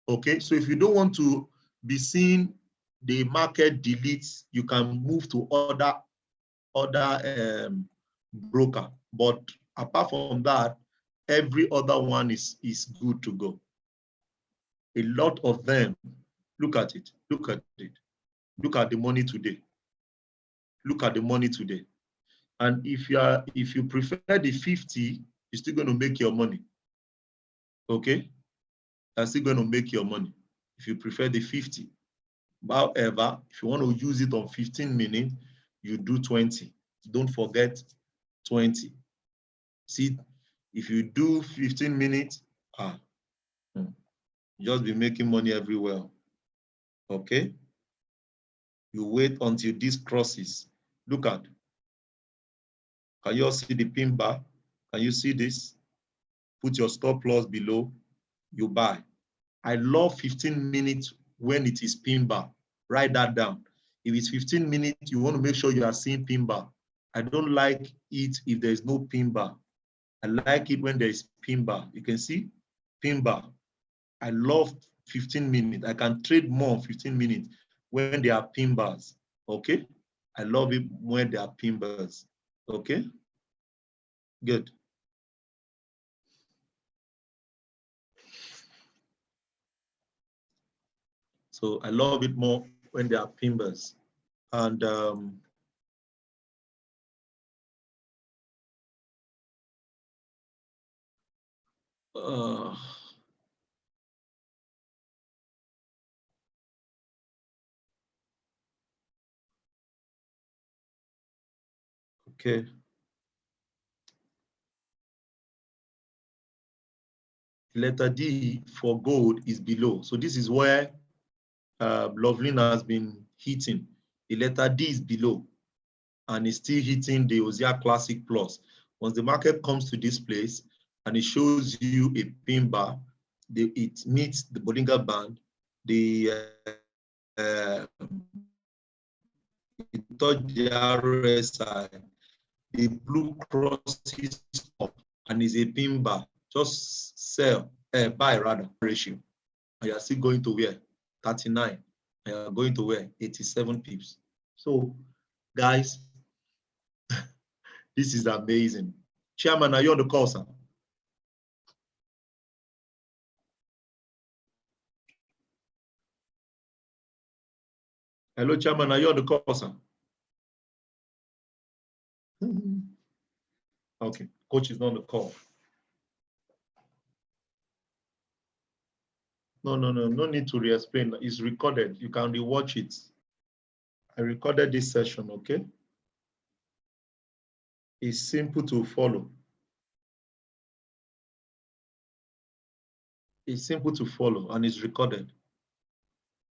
[SPEAKER 1] Okay, so if you don't want to be seeing the market deletes, you can move to other broker. But apart from that, every other one is good to go. A lot of them, look at it, look at it. Look at the money today. Look at the money today. And if you prefer the 50, you're still going to make your money. Okay? You're still going to make your money if you prefer the 50. However, if you want to use it on 15 minutes, you do 20. Don't forget 20. See, if you do 15 minutes, you just be making money everywhere. Okay? You wait until this crosses. Look at. Can you all see the pin bar? Can you see this? Put your stop loss below, you buy. I love 15 minutes when it is pin bar. Write that down. If it's 15 minutes, you want to make sure you are seeing pin bar. I don't like it if there's no pin bar. I like it when there is pin bar. You can see pin bar. I love 15 minutes. I can trade more 15 minutes when there are pin bars. Okay? I love it when there are pin bars. Okay? Good. So I love it more when there are pin bars. And okay. Letter D for gold is below. So this is where Loveline has been hitting. The letter D is below and it's still hitting the Hosea Classic Plus. Once the market comes to this place and it shows you a pin bar, it meets the Bollinger Band, the RSI, the blue crosses up and is a pin bar. Just sell, buy rather, ratio. And you are still going to where? 39. And you are going to where? 87 pips. So, guys, this is amazing. Chairman, are you on the call, sir? Hello, Chairman, are you on the call, sir? Okay, coach is not on the call. No need to re-explain. It's recorded. You can re-watch it. I recorded this session, okay? It's simple to follow. It's simple to follow and it's recorded.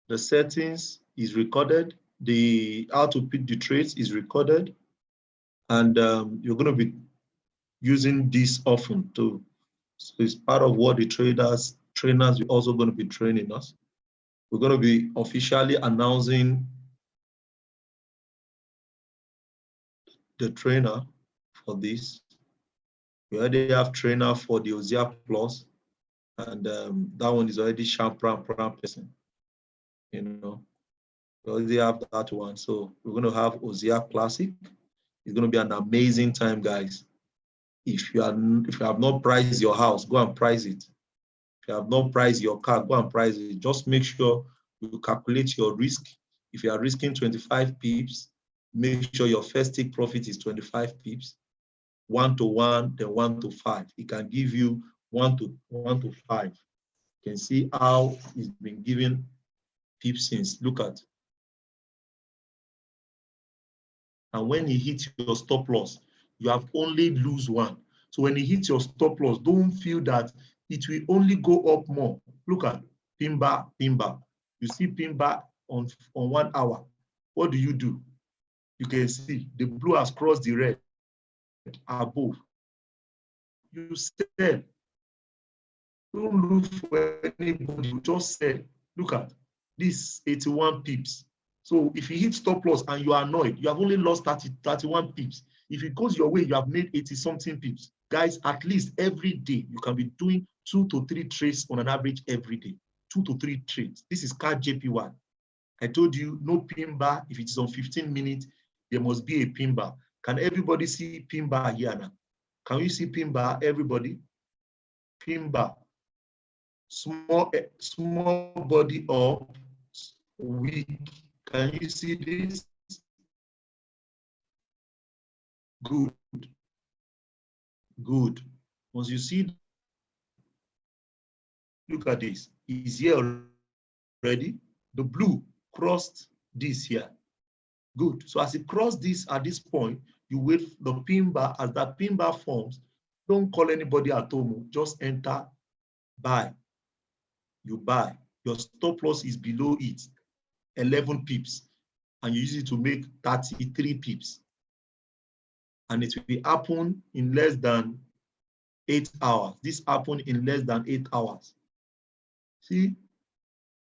[SPEAKER 1] The settings is recorded. The how to pick the trades is recorded. And you're going to be using this often too. So it's part of what the trainers are also going to be training us. We're going to be officially announcing the trainer for this. We already have trainer for the Hosea Plus, and that one is already sharp person. You know, we already have that one. So we're going to have Hosea Classic. It's going to be an amazing time, guys. If you have not priced your house, go and price it. If you have not priced your car, go and price it. Just make sure you calculate your risk. If you are risking 25 pips,
[SPEAKER 8] Make sure your first take profit is 25 pips, 1 to 1, then 1 to 5. It can give you 1 to 5. You can see how it's been given pips since. Look at. And when you hit your stop loss, you have only lose 1. So when you hit your stop loss, don't feel that it will only go up more. Look at pin bar, pin bar. You see pin bar on 1 hour. What do? You can see the blue has crossed the red above. You sell. Don't look for anybody. You just sell. Look at this 81 pips. So if you hit stop loss and you are annoyed, you have only lost 31 pips. If it goes your way, you have made 80-something pips. Guys, at least every day, you can be doing 2 to 3 trades on an average every day. 2 to 3 trades. This is CAD JPY. I told you, no pin bar. If it is on 15 minutes, there must be a pin bar. Can everybody see pin bar here now? Can you see pin bar, everybody? Pin bar. Small body up, weak. Can you see this? Good. Good. Once you see, look at this. Is here already? The blue crossed this here. Good. So as it crossed this at this point, you wait for the pin bar. As that pin bar forms, don't call anybody at home. Just enter, buy. You buy. Your stop loss is below it, 11 pips. And you use it to make 33 pips. And it will happen in less than 8 hours. This happened in less than 8 hours. See,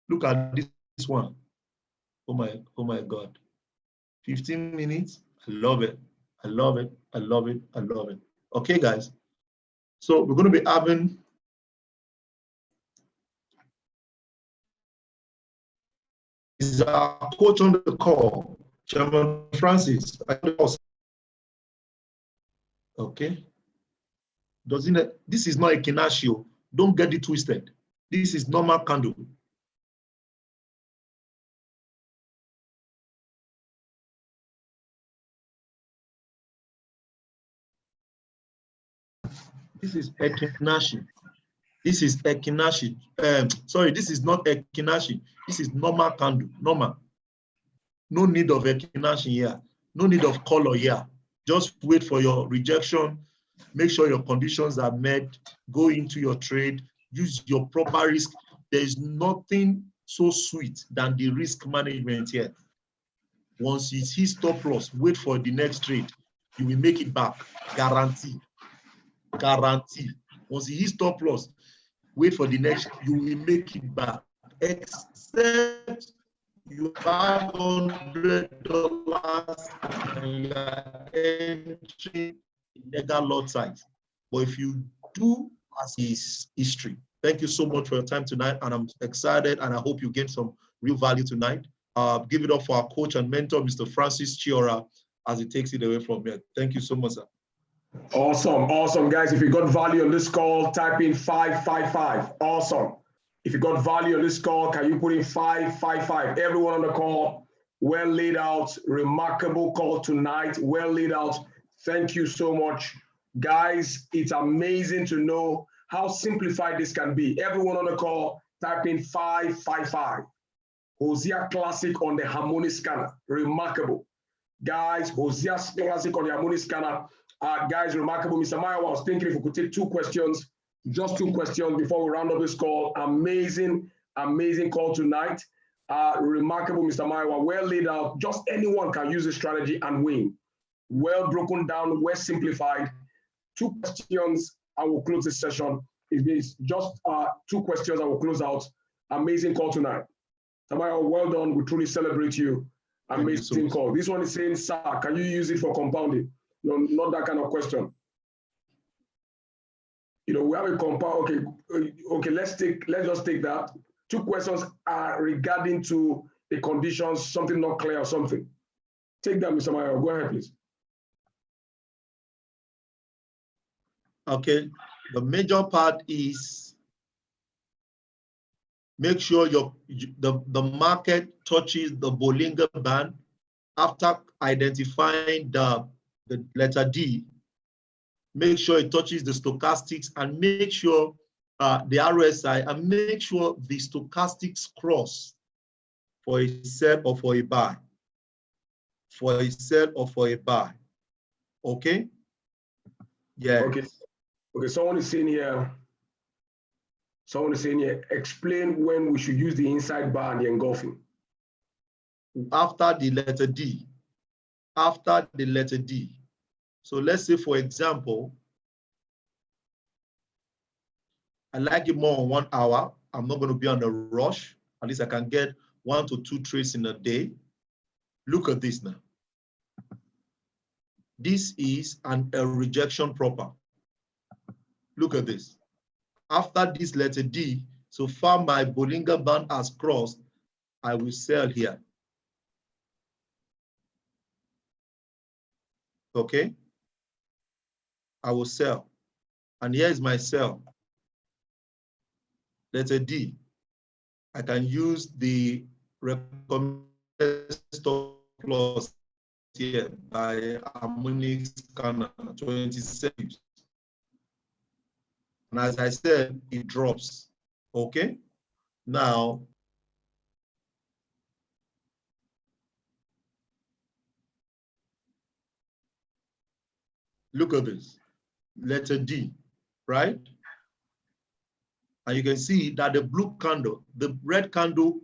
[SPEAKER 8] look at this one. Oh my God. 15 minutes. I love it. I love it. I love it. I love it. Okay, guys. So we're going to be having is our coach on the call, Chairman Francis. Okay. Doesn't it? This is not a Kinashio. Don't get it twisted. This is normal candle. This is Ekinashi. This is Ekinashi. Sorry, this is not Ekinashi. This is normal candle. Normal. No need of Ekinashi here. No need of color here. Just wait for your rejection. Make sure your conditions are met. Go into your trade. Use your proper risk. There is nothing so sweet than the risk management here. Once you see stop loss, wait for the next trade. You will make it back. Guarantee. Guarantee. Once you hit stop loss, wait for the next, you will make it back. Except you have $100 and you are entering illegal lot size. But if you do, as is history. Thank you so much for your time tonight, and I'm excited, and I hope you gain some real value tonight. Give it up for our coach and mentor, Mr. Francis Chiora, as he takes it away from here. Thank you so much, sir.
[SPEAKER 9] Awesome, awesome, guys. If you got value on this call, type in 555. Awesome. If you got value on this call, can you put in 555? Everyone on the call, well laid out, remarkable call tonight, well laid out. Thank you so much. Guys, it's amazing to know how simplified this can be. Everyone on the call, type in 555. Hosea Classic on the harmonic scanner, remarkable. Guys, Hosea Classic on the harmonic scanner. Guys, remarkable. Mr. Maya, I was thinking if we could take 2 questions, just 2 questions before we round up this call. Amazing, amazing call tonight. Remarkable, Mr. Maya, well laid out. Just anyone can use this strategy and win. Well broken down, well simplified. 2 questions, I will close this session. It's just 2 questions, I will close out. Amazing call tonight. Mr. Maya, well done. We truly celebrate you. Amazing call. This one is saying, sir, can you use it for compounding? No, not that kind of question. You know, we have a compound. Okay. Let's just take that. 2 questions are regarding to the conditions, something not clear or something. Take that, Mr. Mayo. Go ahead, please.
[SPEAKER 8] Okay. The major part is make sure the market touches the Bollinger Band after identifying the letter D, make sure it touches the stochastics and make sure the RSI, and make sure the stochastics cross for a sell or for a buy. For a sell or for a buy. Okay? Yeah.
[SPEAKER 9] Okay. Okay, someone is saying here, explain when we should use the inside bar and the engulfing.
[SPEAKER 8] After the letter D. After the letter D. So let's say, for example, I like it more on 1 hour. I'm not going to be on a rush. At least I can get 1 to 2 trades in a day. Look at this now. This is a rejection proper. Look at this. After this letter D, so far my Bollinger Band has crossed, I will sell here. Okay? I will sell. And here is my sell. Letter D. I can use the recommended stop loss here by harmonic scanner 27. And as I said, it drops. Okay? Now, look at this. Letter D, right? And you can see that the blue candle, the red candle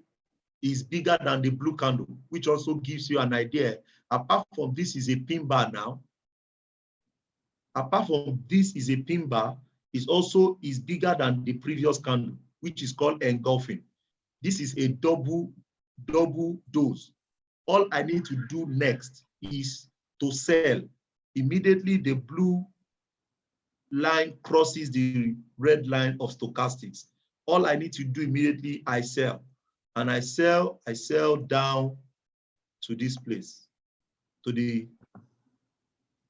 [SPEAKER 8] is bigger than the blue candle, which also gives you an idea. Apart from this is a pin bar now. Apart from this is a pin bar, is also bigger than the previous candle, which is called engulfing. This is a double dose. All I need to do next is to sell. Immediately the blue line crosses the red line of stochastics. All I need to do immediately, I sell. And I sell down to this place. To the,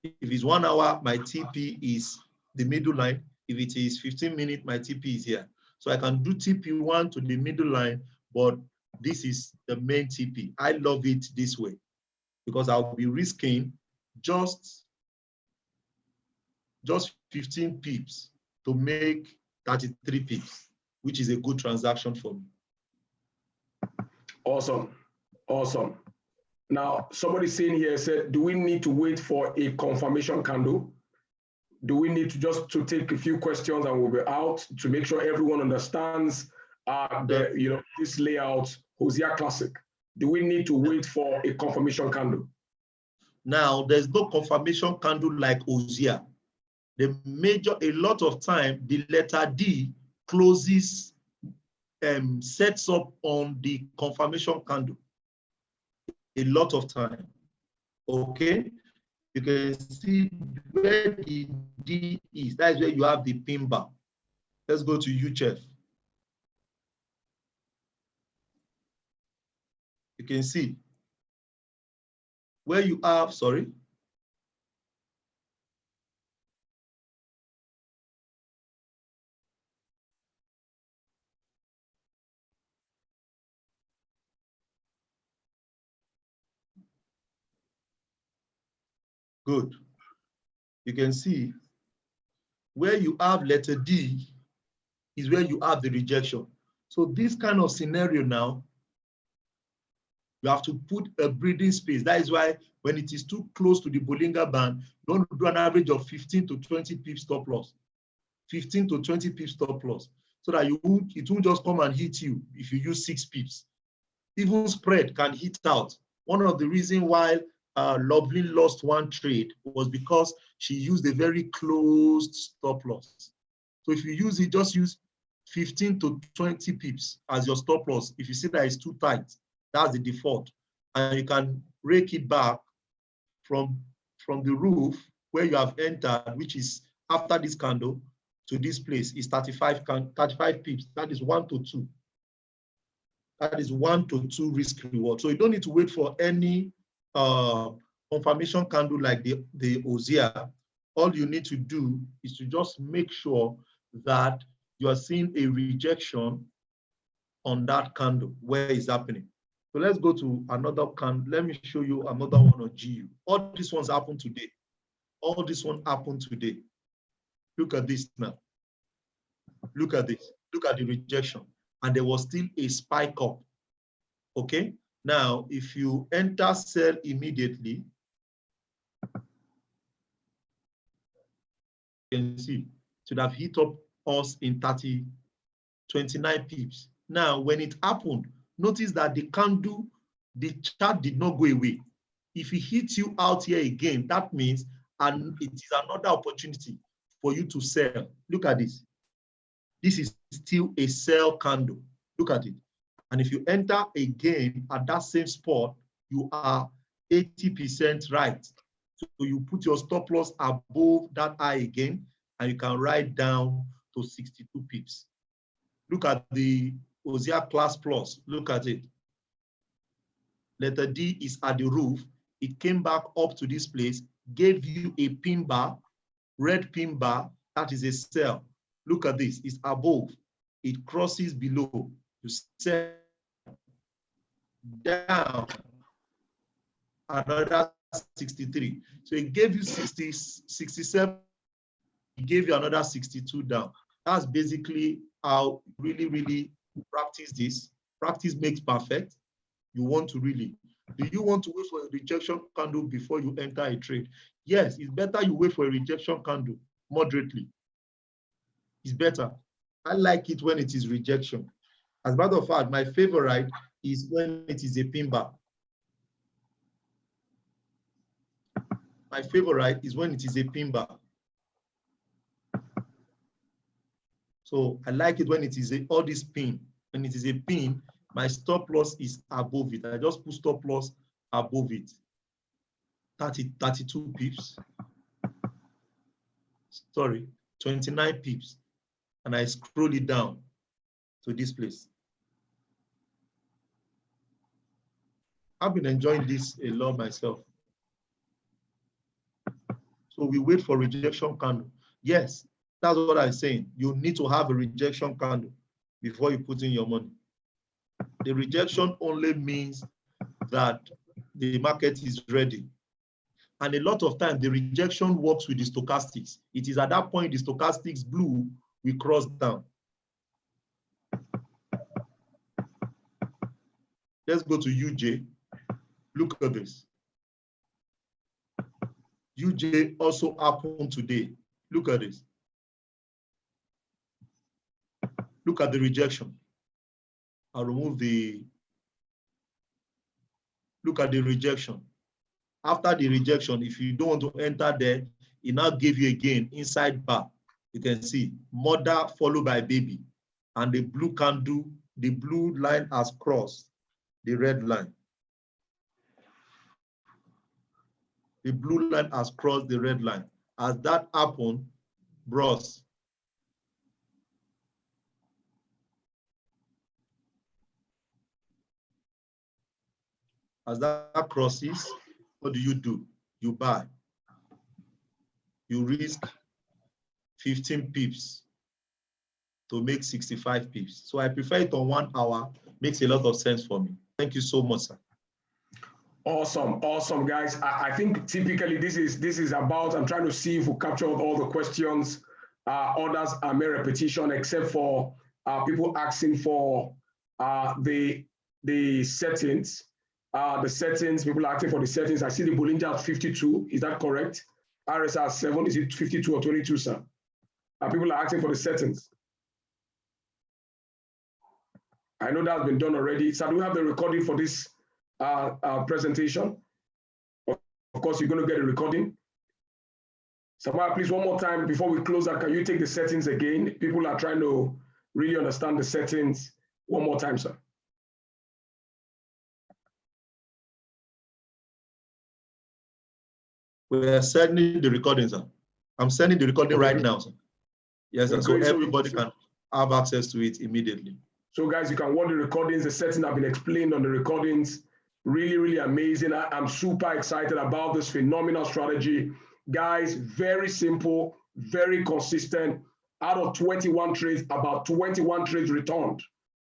[SPEAKER 8] if it's 1 hour, my TP is the middle line. If it is 15 minutes, my TP is here. So I can do TP1 to the middle line, but this is the main TP. I love it this way because I'll be risking just 15 pips to make 33 pips, which is a good transaction for me.
[SPEAKER 9] Awesome, awesome. Now, somebody saying here said, do we need to wait for a confirmation candle? Do we need to just to take a few questions and we'll be out to make sure everyone understands this layout, Hosea Classic? Do we need to wait for a confirmation candle?
[SPEAKER 8] Now, there's no confirmation candle like Hosea. A lot of time, the letter D closes, sets up on the confirmation candle. A lot of time, okay? You can see where the D is. That is where you have the pin bar. Let's go to UCHF. You can see where you have, sorry. Good. You can see where you have letter D is where you have the rejection. So this kind of scenario now, you have to put a breathing space. That is why when it is too close to the Bollinger Band, you want to do an average of 15 to 20 pips stop loss. 15 to 20 pips stop loss. So that it won't just come and hit you if you use 6 pips. Even spread can hit out. One of the reasons why Loveland lost one trade was because she used a very closed stop loss. So if you use it, just use 15 to 20 pips as your stop loss. If you see that it's too tight, that's the default. And you can rake it back from the roof where you have entered, which is after this candle, to this place is 35 pips. That is 1 to 2. That is 1 to 2 risk reward. So you don't need to wait for any confirmation candle like the Hosea. All you need to do is to just make sure that you are seeing a rejection on that candle where it's happening. So let's go to another can. Let me show you another one on GU. All these ones happened today. All this one happened today. Look at this now. Look at this. Look at the rejection. And there was still a spike up. Okay. Now, if you enter sell immediately, you can see it should have hit up us in 29 pips. Now, when it happened, notice that the candle, the chart did not go away. If it hits you out here again, that means and it is another opportunity for you to sell. Look at this. This is still a sell candle. Look at it. And if you enter again at that same spot, you are 80% right. So you put your stop loss above that high again, and you can write down to 62 pips. Look at the Hosea Class Plus. Look at it. Letter D is at the roof. It came back up to this place, gave you a pin bar, red pin bar, that is a sell. Look at this, it's above. It crosses below. You sell down another 63. So it gave you 60, 67, it gave you another 62 down. That's basically how really practice this. Practice makes perfect. You want to really, do you want to wait for a rejection candle before you enter a trade? Yes, it's better you wait for a rejection candle moderately. It's better. I like it when it is rejection. As a matter of fact, my favorite is when it is a pin bar. My favorite is when it is a pin bar. So I like it when it is all this pin. When it is a pin, my stop loss is above it. I just put stop loss above it. 32 pips. Sorry, 29 pips. And I scroll it down to this place. I've been enjoying this a lot myself. So we wait for rejection candle. Yes, that's what I'm saying. You need to have a rejection candle before you put in your money. The rejection only means that the market is ready. And a lot of times the rejection works with the stochastics. It is at that point the stochastics blue will cross down. Let's go to UJ. Look at this. UJ also happened today. Look at this. Look at the rejection. I'll remove the, look at the rejection. After the rejection, if you don't want to enter there, it now give you again inside bar. You can see mother followed by baby. And the blue candle, the blue line has crossed the red line. The blue line has crossed the red line. As that happened, bros, as that crosses, what do? You buy. You risk 15 pips to make 65 pips. So I prefer it on 1 hour. Makes a lot of sense for me. Thank you so much, sir.
[SPEAKER 9] Awesome, guys. I think typically this is about, I'm trying to see if we captured all the questions. Others are mere repetition, except for people asking for the settings. The settings, people are asking for the settings. I see the Bollinger at 52. Is that correct? RSR 7, is it 52 or 22, sir? People are asking for the settings. I know that's been done already. So do we have the recording for this presentation? Of course, you're going to get a recording. Samara, please, one more time before we close out, can you take the settings again? People are trying to really understand the settings. One more time, sir.
[SPEAKER 8] We are sending the recording, sir. I'm sending the recording right now, sir. Yes, sir. So everybody can have access to it immediately.
[SPEAKER 9] So guys, you can watch the recordings. The settings have been explained on the recordings. Really amazing. I'm super excited about this phenomenal strategy. Guys, very simple, very consistent. Out of 21 trades, about 21 trades returned.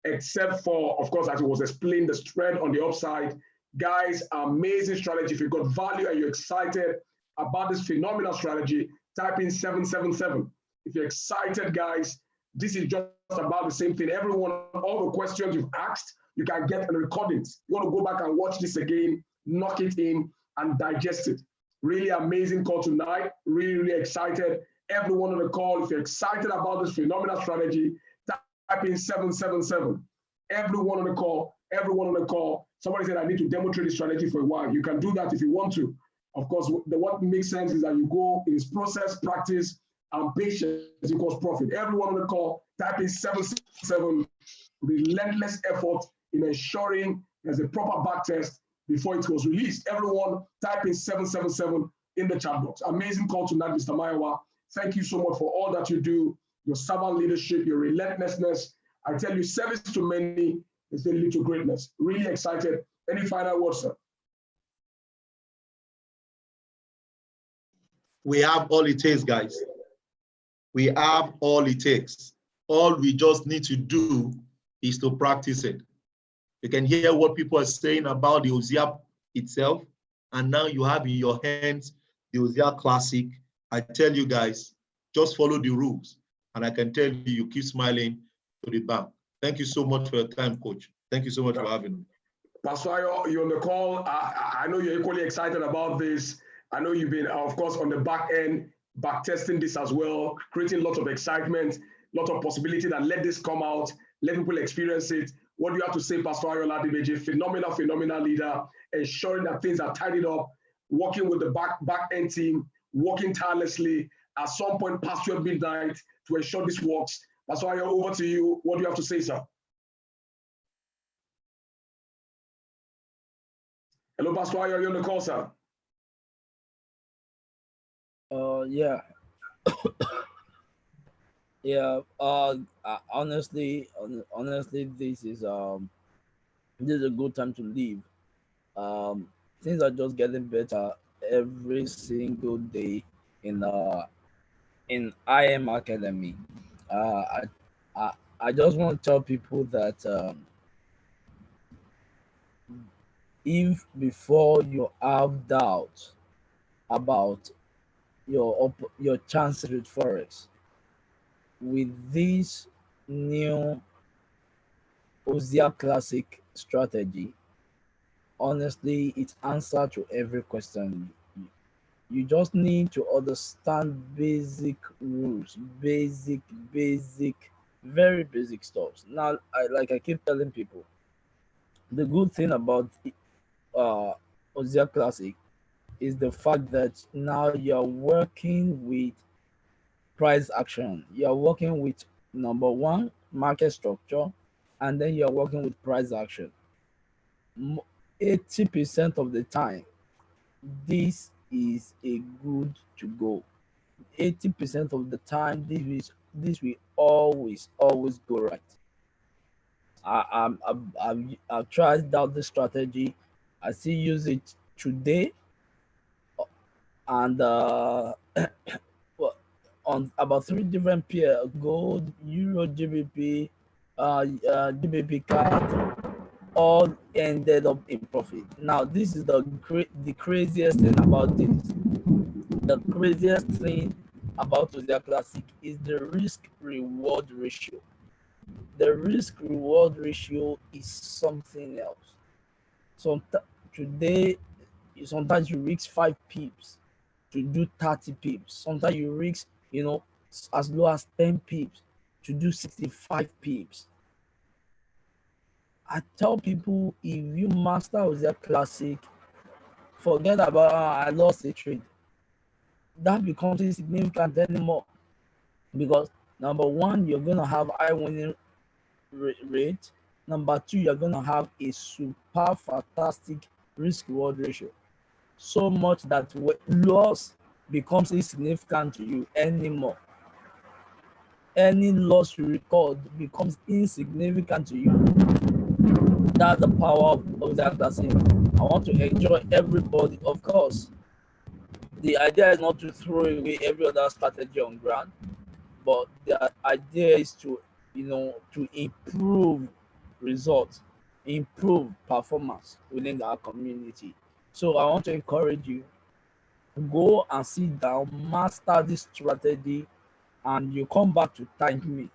[SPEAKER 9] except for, of course, as it was explained, the spread on the upside. Guys, amazing strategy. If you got value and you're excited about this phenomenal strategy, type in 777. If you're excited, guys, this is just about the same thing. Everyone, all the questions you've asked, you can get in recordings. You want to go back and watch this again, knock it in, and digest it. Really amazing call tonight. Really, really excited. Everyone on the call, if you're excited about this phenomenal strategy, type in 777. Everyone on the call, everyone on the call. Somebody said, I need to demonstrate this strategy for a while. You can do that if you want to. Of course, what makes sense is that you go in this process, practice, and patience equals profit. Everyone on the call, type in 777. Relentless effort in ensuring there's a proper back test before it was released. Everyone, type in 777 in the chat box. Amazing call tonight, Mr. Maiwa. Thank you so much for all that you do, your servant leadership, your relentlessness. I tell you, service to many is the lead to greatness. Really excited. Any final words, sir?
[SPEAKER 8] We have all it takes, guys. We have all it takes. All we just need to do is to practice it. You can hear what people are saying about the Hosea itself, and now you have in your hands the Hosea Classic. I tell you guys, just follow the rules, and I can tell you, you keep smiling to the bank. Thank you so much for your time, Coach. Thank you so much for having me.
[SPEAKER 9] Pastor Ayo, you're on the call. I know you're equally excited about this. I know you've been, of course, on the back end, back testing this as well, creating lots of excitement, lots of possibility that let this come out, let people experience it. What do you have to say, Pastor Ayo Ladimeji? Phenomenal leader, ensuring that things are tidied up, working with the back end team, working tirelessly, at some point past 12 midnight to ensure this works. Pastor Ayo, over to you. What do you have to say, sir? Hello, Pastor Ayo, you're on the call, sir.
[SPEAKER 7] Yeah. Yeah. Honestly, this is a good time to leave. Things are just getting better every single day in IM Academy. I just want to tell people that if before you have doubt about your chances with Forex, with this new Hosea Classic strategy, honestly, it's answer to every question. You just need to understand basic rules, very basic stuff. Now, I keep telling people, the good thing about Hosea Classic is the fact that now you're working with price action. You're working with number one, market structure, and then you're working with price action. 80% of the time, this is a good to go. 80% of the time, this will always go right. I've tried out the strategy. I still use it today, and on about 3 different pairs: gold, euro, GBP, GBP card, all ended up in profit. Now, this is the craziest thing about this. The craziest thing about Hosea Classic is the risk-reward ratio. The risk-reward ratio is something else. So today, sometimes you risk 5 pips to do 30 pips. Sometimes you risk, as low as 10 pips to do 65 pips. I tell people, if you master Hosea Classic, forget about I lost a trade. That becomes insignificant anymore, because number one, you're gonna have high winning rate. Number two, you're gonna have a super fantastic risk reward ratio, so much that loss becomes insignificant to you anymore. Any loss you record becomes insignificant to you. That's the power of that Classic. I want to enjoy everybody. Of course, the idea is not to throw away every other strategy on ground, but the idea is to, to improve results, improve performance within our community. So I want to encourage you, go and sit down, master this strategy, and you come back to thank me.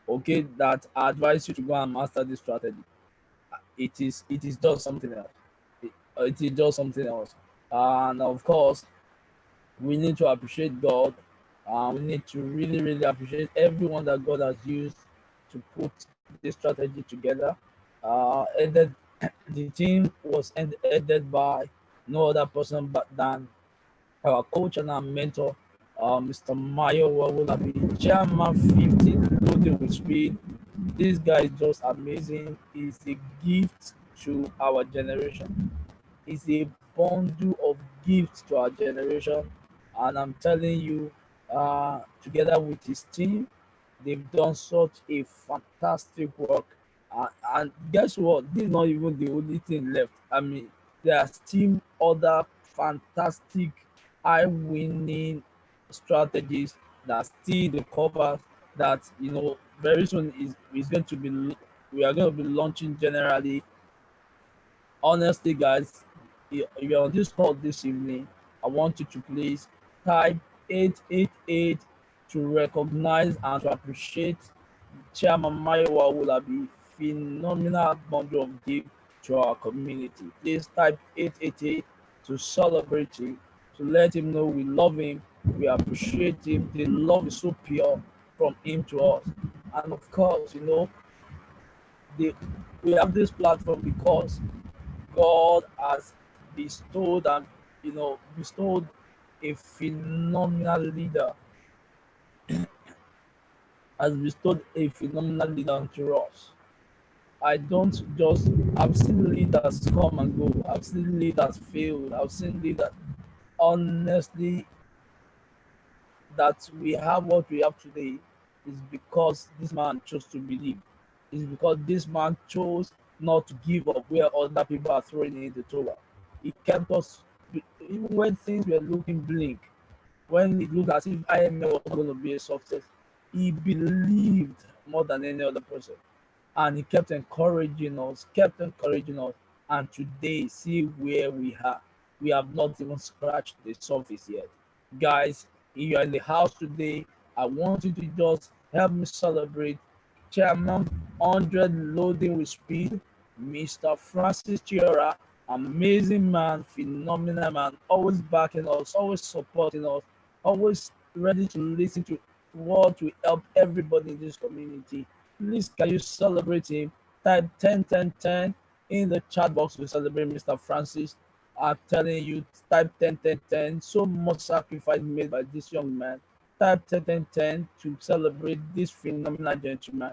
[SPEAKER 7] Okay, that I advise you to go and master this strategy. It is just something else. It is just something else. And of course, we need to appreciate God. We need to really, really appreciate everyone that God has used to put this strategy together. Ended, the team was headed by no other person but than our coach and our mentor, Mr. Mayo Wawulabi, Chairman 50, loaded with speed. This guy is just amazing. He's a gift to our generation. He's a bundle of gifts to our generation. And I'm telling you, together with his team, they've done such a fantastic work. And guess what? This is not even the only thing left. I mean, there are still other fantastic, eye-winning strategies that still the cover that very soon is going to be we are going to be launching generally. Honestly, guys, if you're on this call this evening, I want you to please type 888 to recognize and to appreciate Chairman Maiwa Wulabi phenomenal bundle of gift to our community. Please type 888 to celebrate him, to let him know we love him, we appreciate him. The love is so pure from him to us. And of course, we have this platform because God has bestowed and bestowed a phenomenal leader, has bestowed a phenomenal leader unto us. I don't just I've seen leaders come and go, I've seen leaders fail, I've seen leaders honestly that we have what we have today is because this man chose to believe. It's because this man chose not to give up where other people are throwing in the towel. He kept us even when things were looking bleak, when it looked as if IML was going to be a success. He believed more than any other person, and he kept encouraging us. And today, see where we are. We have not even scratched the surface yet. Guys, if you're in the house today, I want you to just help me celebrate Chairman 100 loading with speed, Mr. Francis Chiora, amazing man, phenomenal man, always backing us, always supporting us, always ready to listen to what will help everybody in this community. Please, can you celebrate him? Type 10 10 10 in the chat box to celebrate Mr. Francis. I'm telling you, type 10 10 10. So much sacrifice made by this young man. Type 10 10 10 to celebrate this phenomenal gentleman.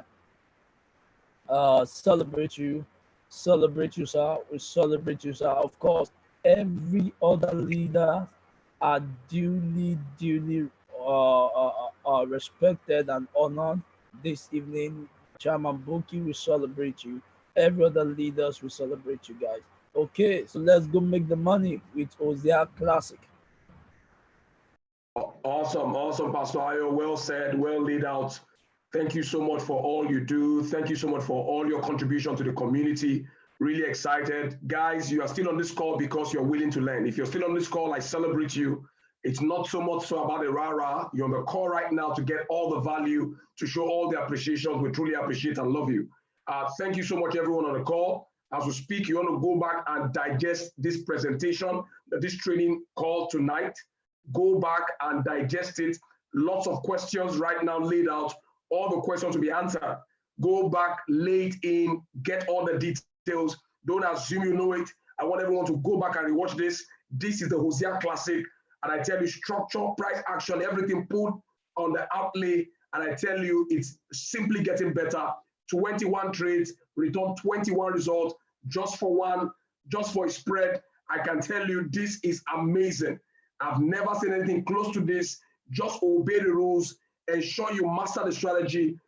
[SPEAKER 7] Celebrate you, sir. We celebrate you, sir. Of course, every other leader are duly respected and honored this evening. Chairman Buki, we celebrate you. Every other leaders, we celebrate you guys. Okay, so let's go make the money with Hosea Classic.
[SPEAKER 9] Awesome, Pastor Ayo. Well said, well laid out. Thank you so much for all you do. Thank you so much for all your contribution to the community. Really excited. Guys, you are still on this call because you're willing to learn. If you're still on this call, I celebrate you. It's not so much so about the rah-rah. You're on the call right now to get all the value, to show all the appreciation. We truly appreciate and love you. Thank you so much, everyone on the call. As we speak, you want to go back and digest this presentation, this training call tonight. Go back and digest it. Lots of questions right now laid out. All the questions to be answered. Go back, lay it in, get all the details. Don't assume you know it. I want everyone to go back and rewatch this. This is the Hosea Classic. And I tell you, structure, price action, everything put on the outlay. And I tell you, it's simply getting better. 21 trades, return 21 results just for one, just for a spread. I can tell you, this is amazing. I've never seen anything close to this. Just obey the rules. Ensure you master the strategy,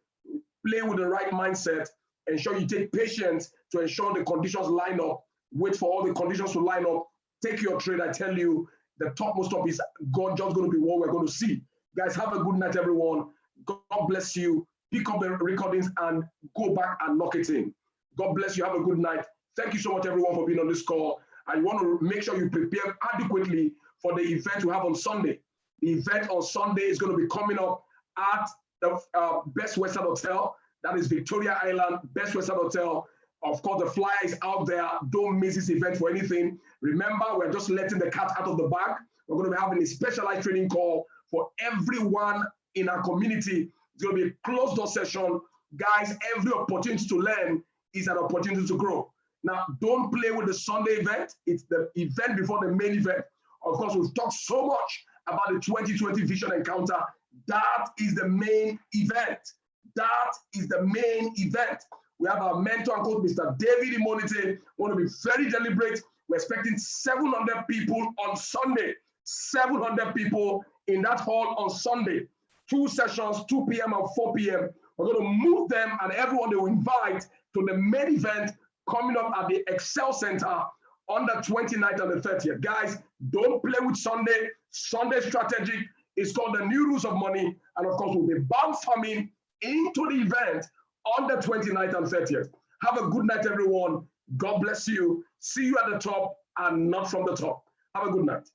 [SPEAKER 9] play with the right mindset, ensure you take patience to ensure the conditions line up, wait for all the conditions to line up, take your trade. I tell you, the topmost top is God just going to be what we're going to see. Guys, have a good night, everyone. God bless you. Pick up the recordings and go back and knock it in. God bless you. Have a good night. Thank you so much, everyone, for being on this call. I want to make sure you prepare adequately for the event we have on Sunday. The event on Sunday is going to be coming up at the Best Western Hotel. That is Victoria Island, Best Western Hotel. Of course, the flyer is out there. Don't miss this event for anything. Remember, we're just letting the cat out of the bag. We're going to be having a specialized training call for everyone in our community. It's going to be a closed-door session. Guys, every opportunity to learn is an opportunity to grow. Now, don't play with the Sunday event. It's the event before the main event. Of course, we've talked so much about the 2020 Vision Encounter. That is the main event. That is the main event. We have our mentor and coach, Mr. David Imonite. We want to be very deliberate. We're expecting 700 people on Sunday. 700 people in that hall on Sunday. 2 sessions, 2 p.m. and 4 p.m. We're going to move them and everyone they will invite to the main event coming up at the Excel Center on the 29th and the 30th. Guys, don't play with Sunday. Sunday strategic is called the New Rules of Money. And of course, we'll be bound farming into the event on the 29th and 30th. Have a good night, everyone. God bless you. See you at the top and not from the top. Have a good night.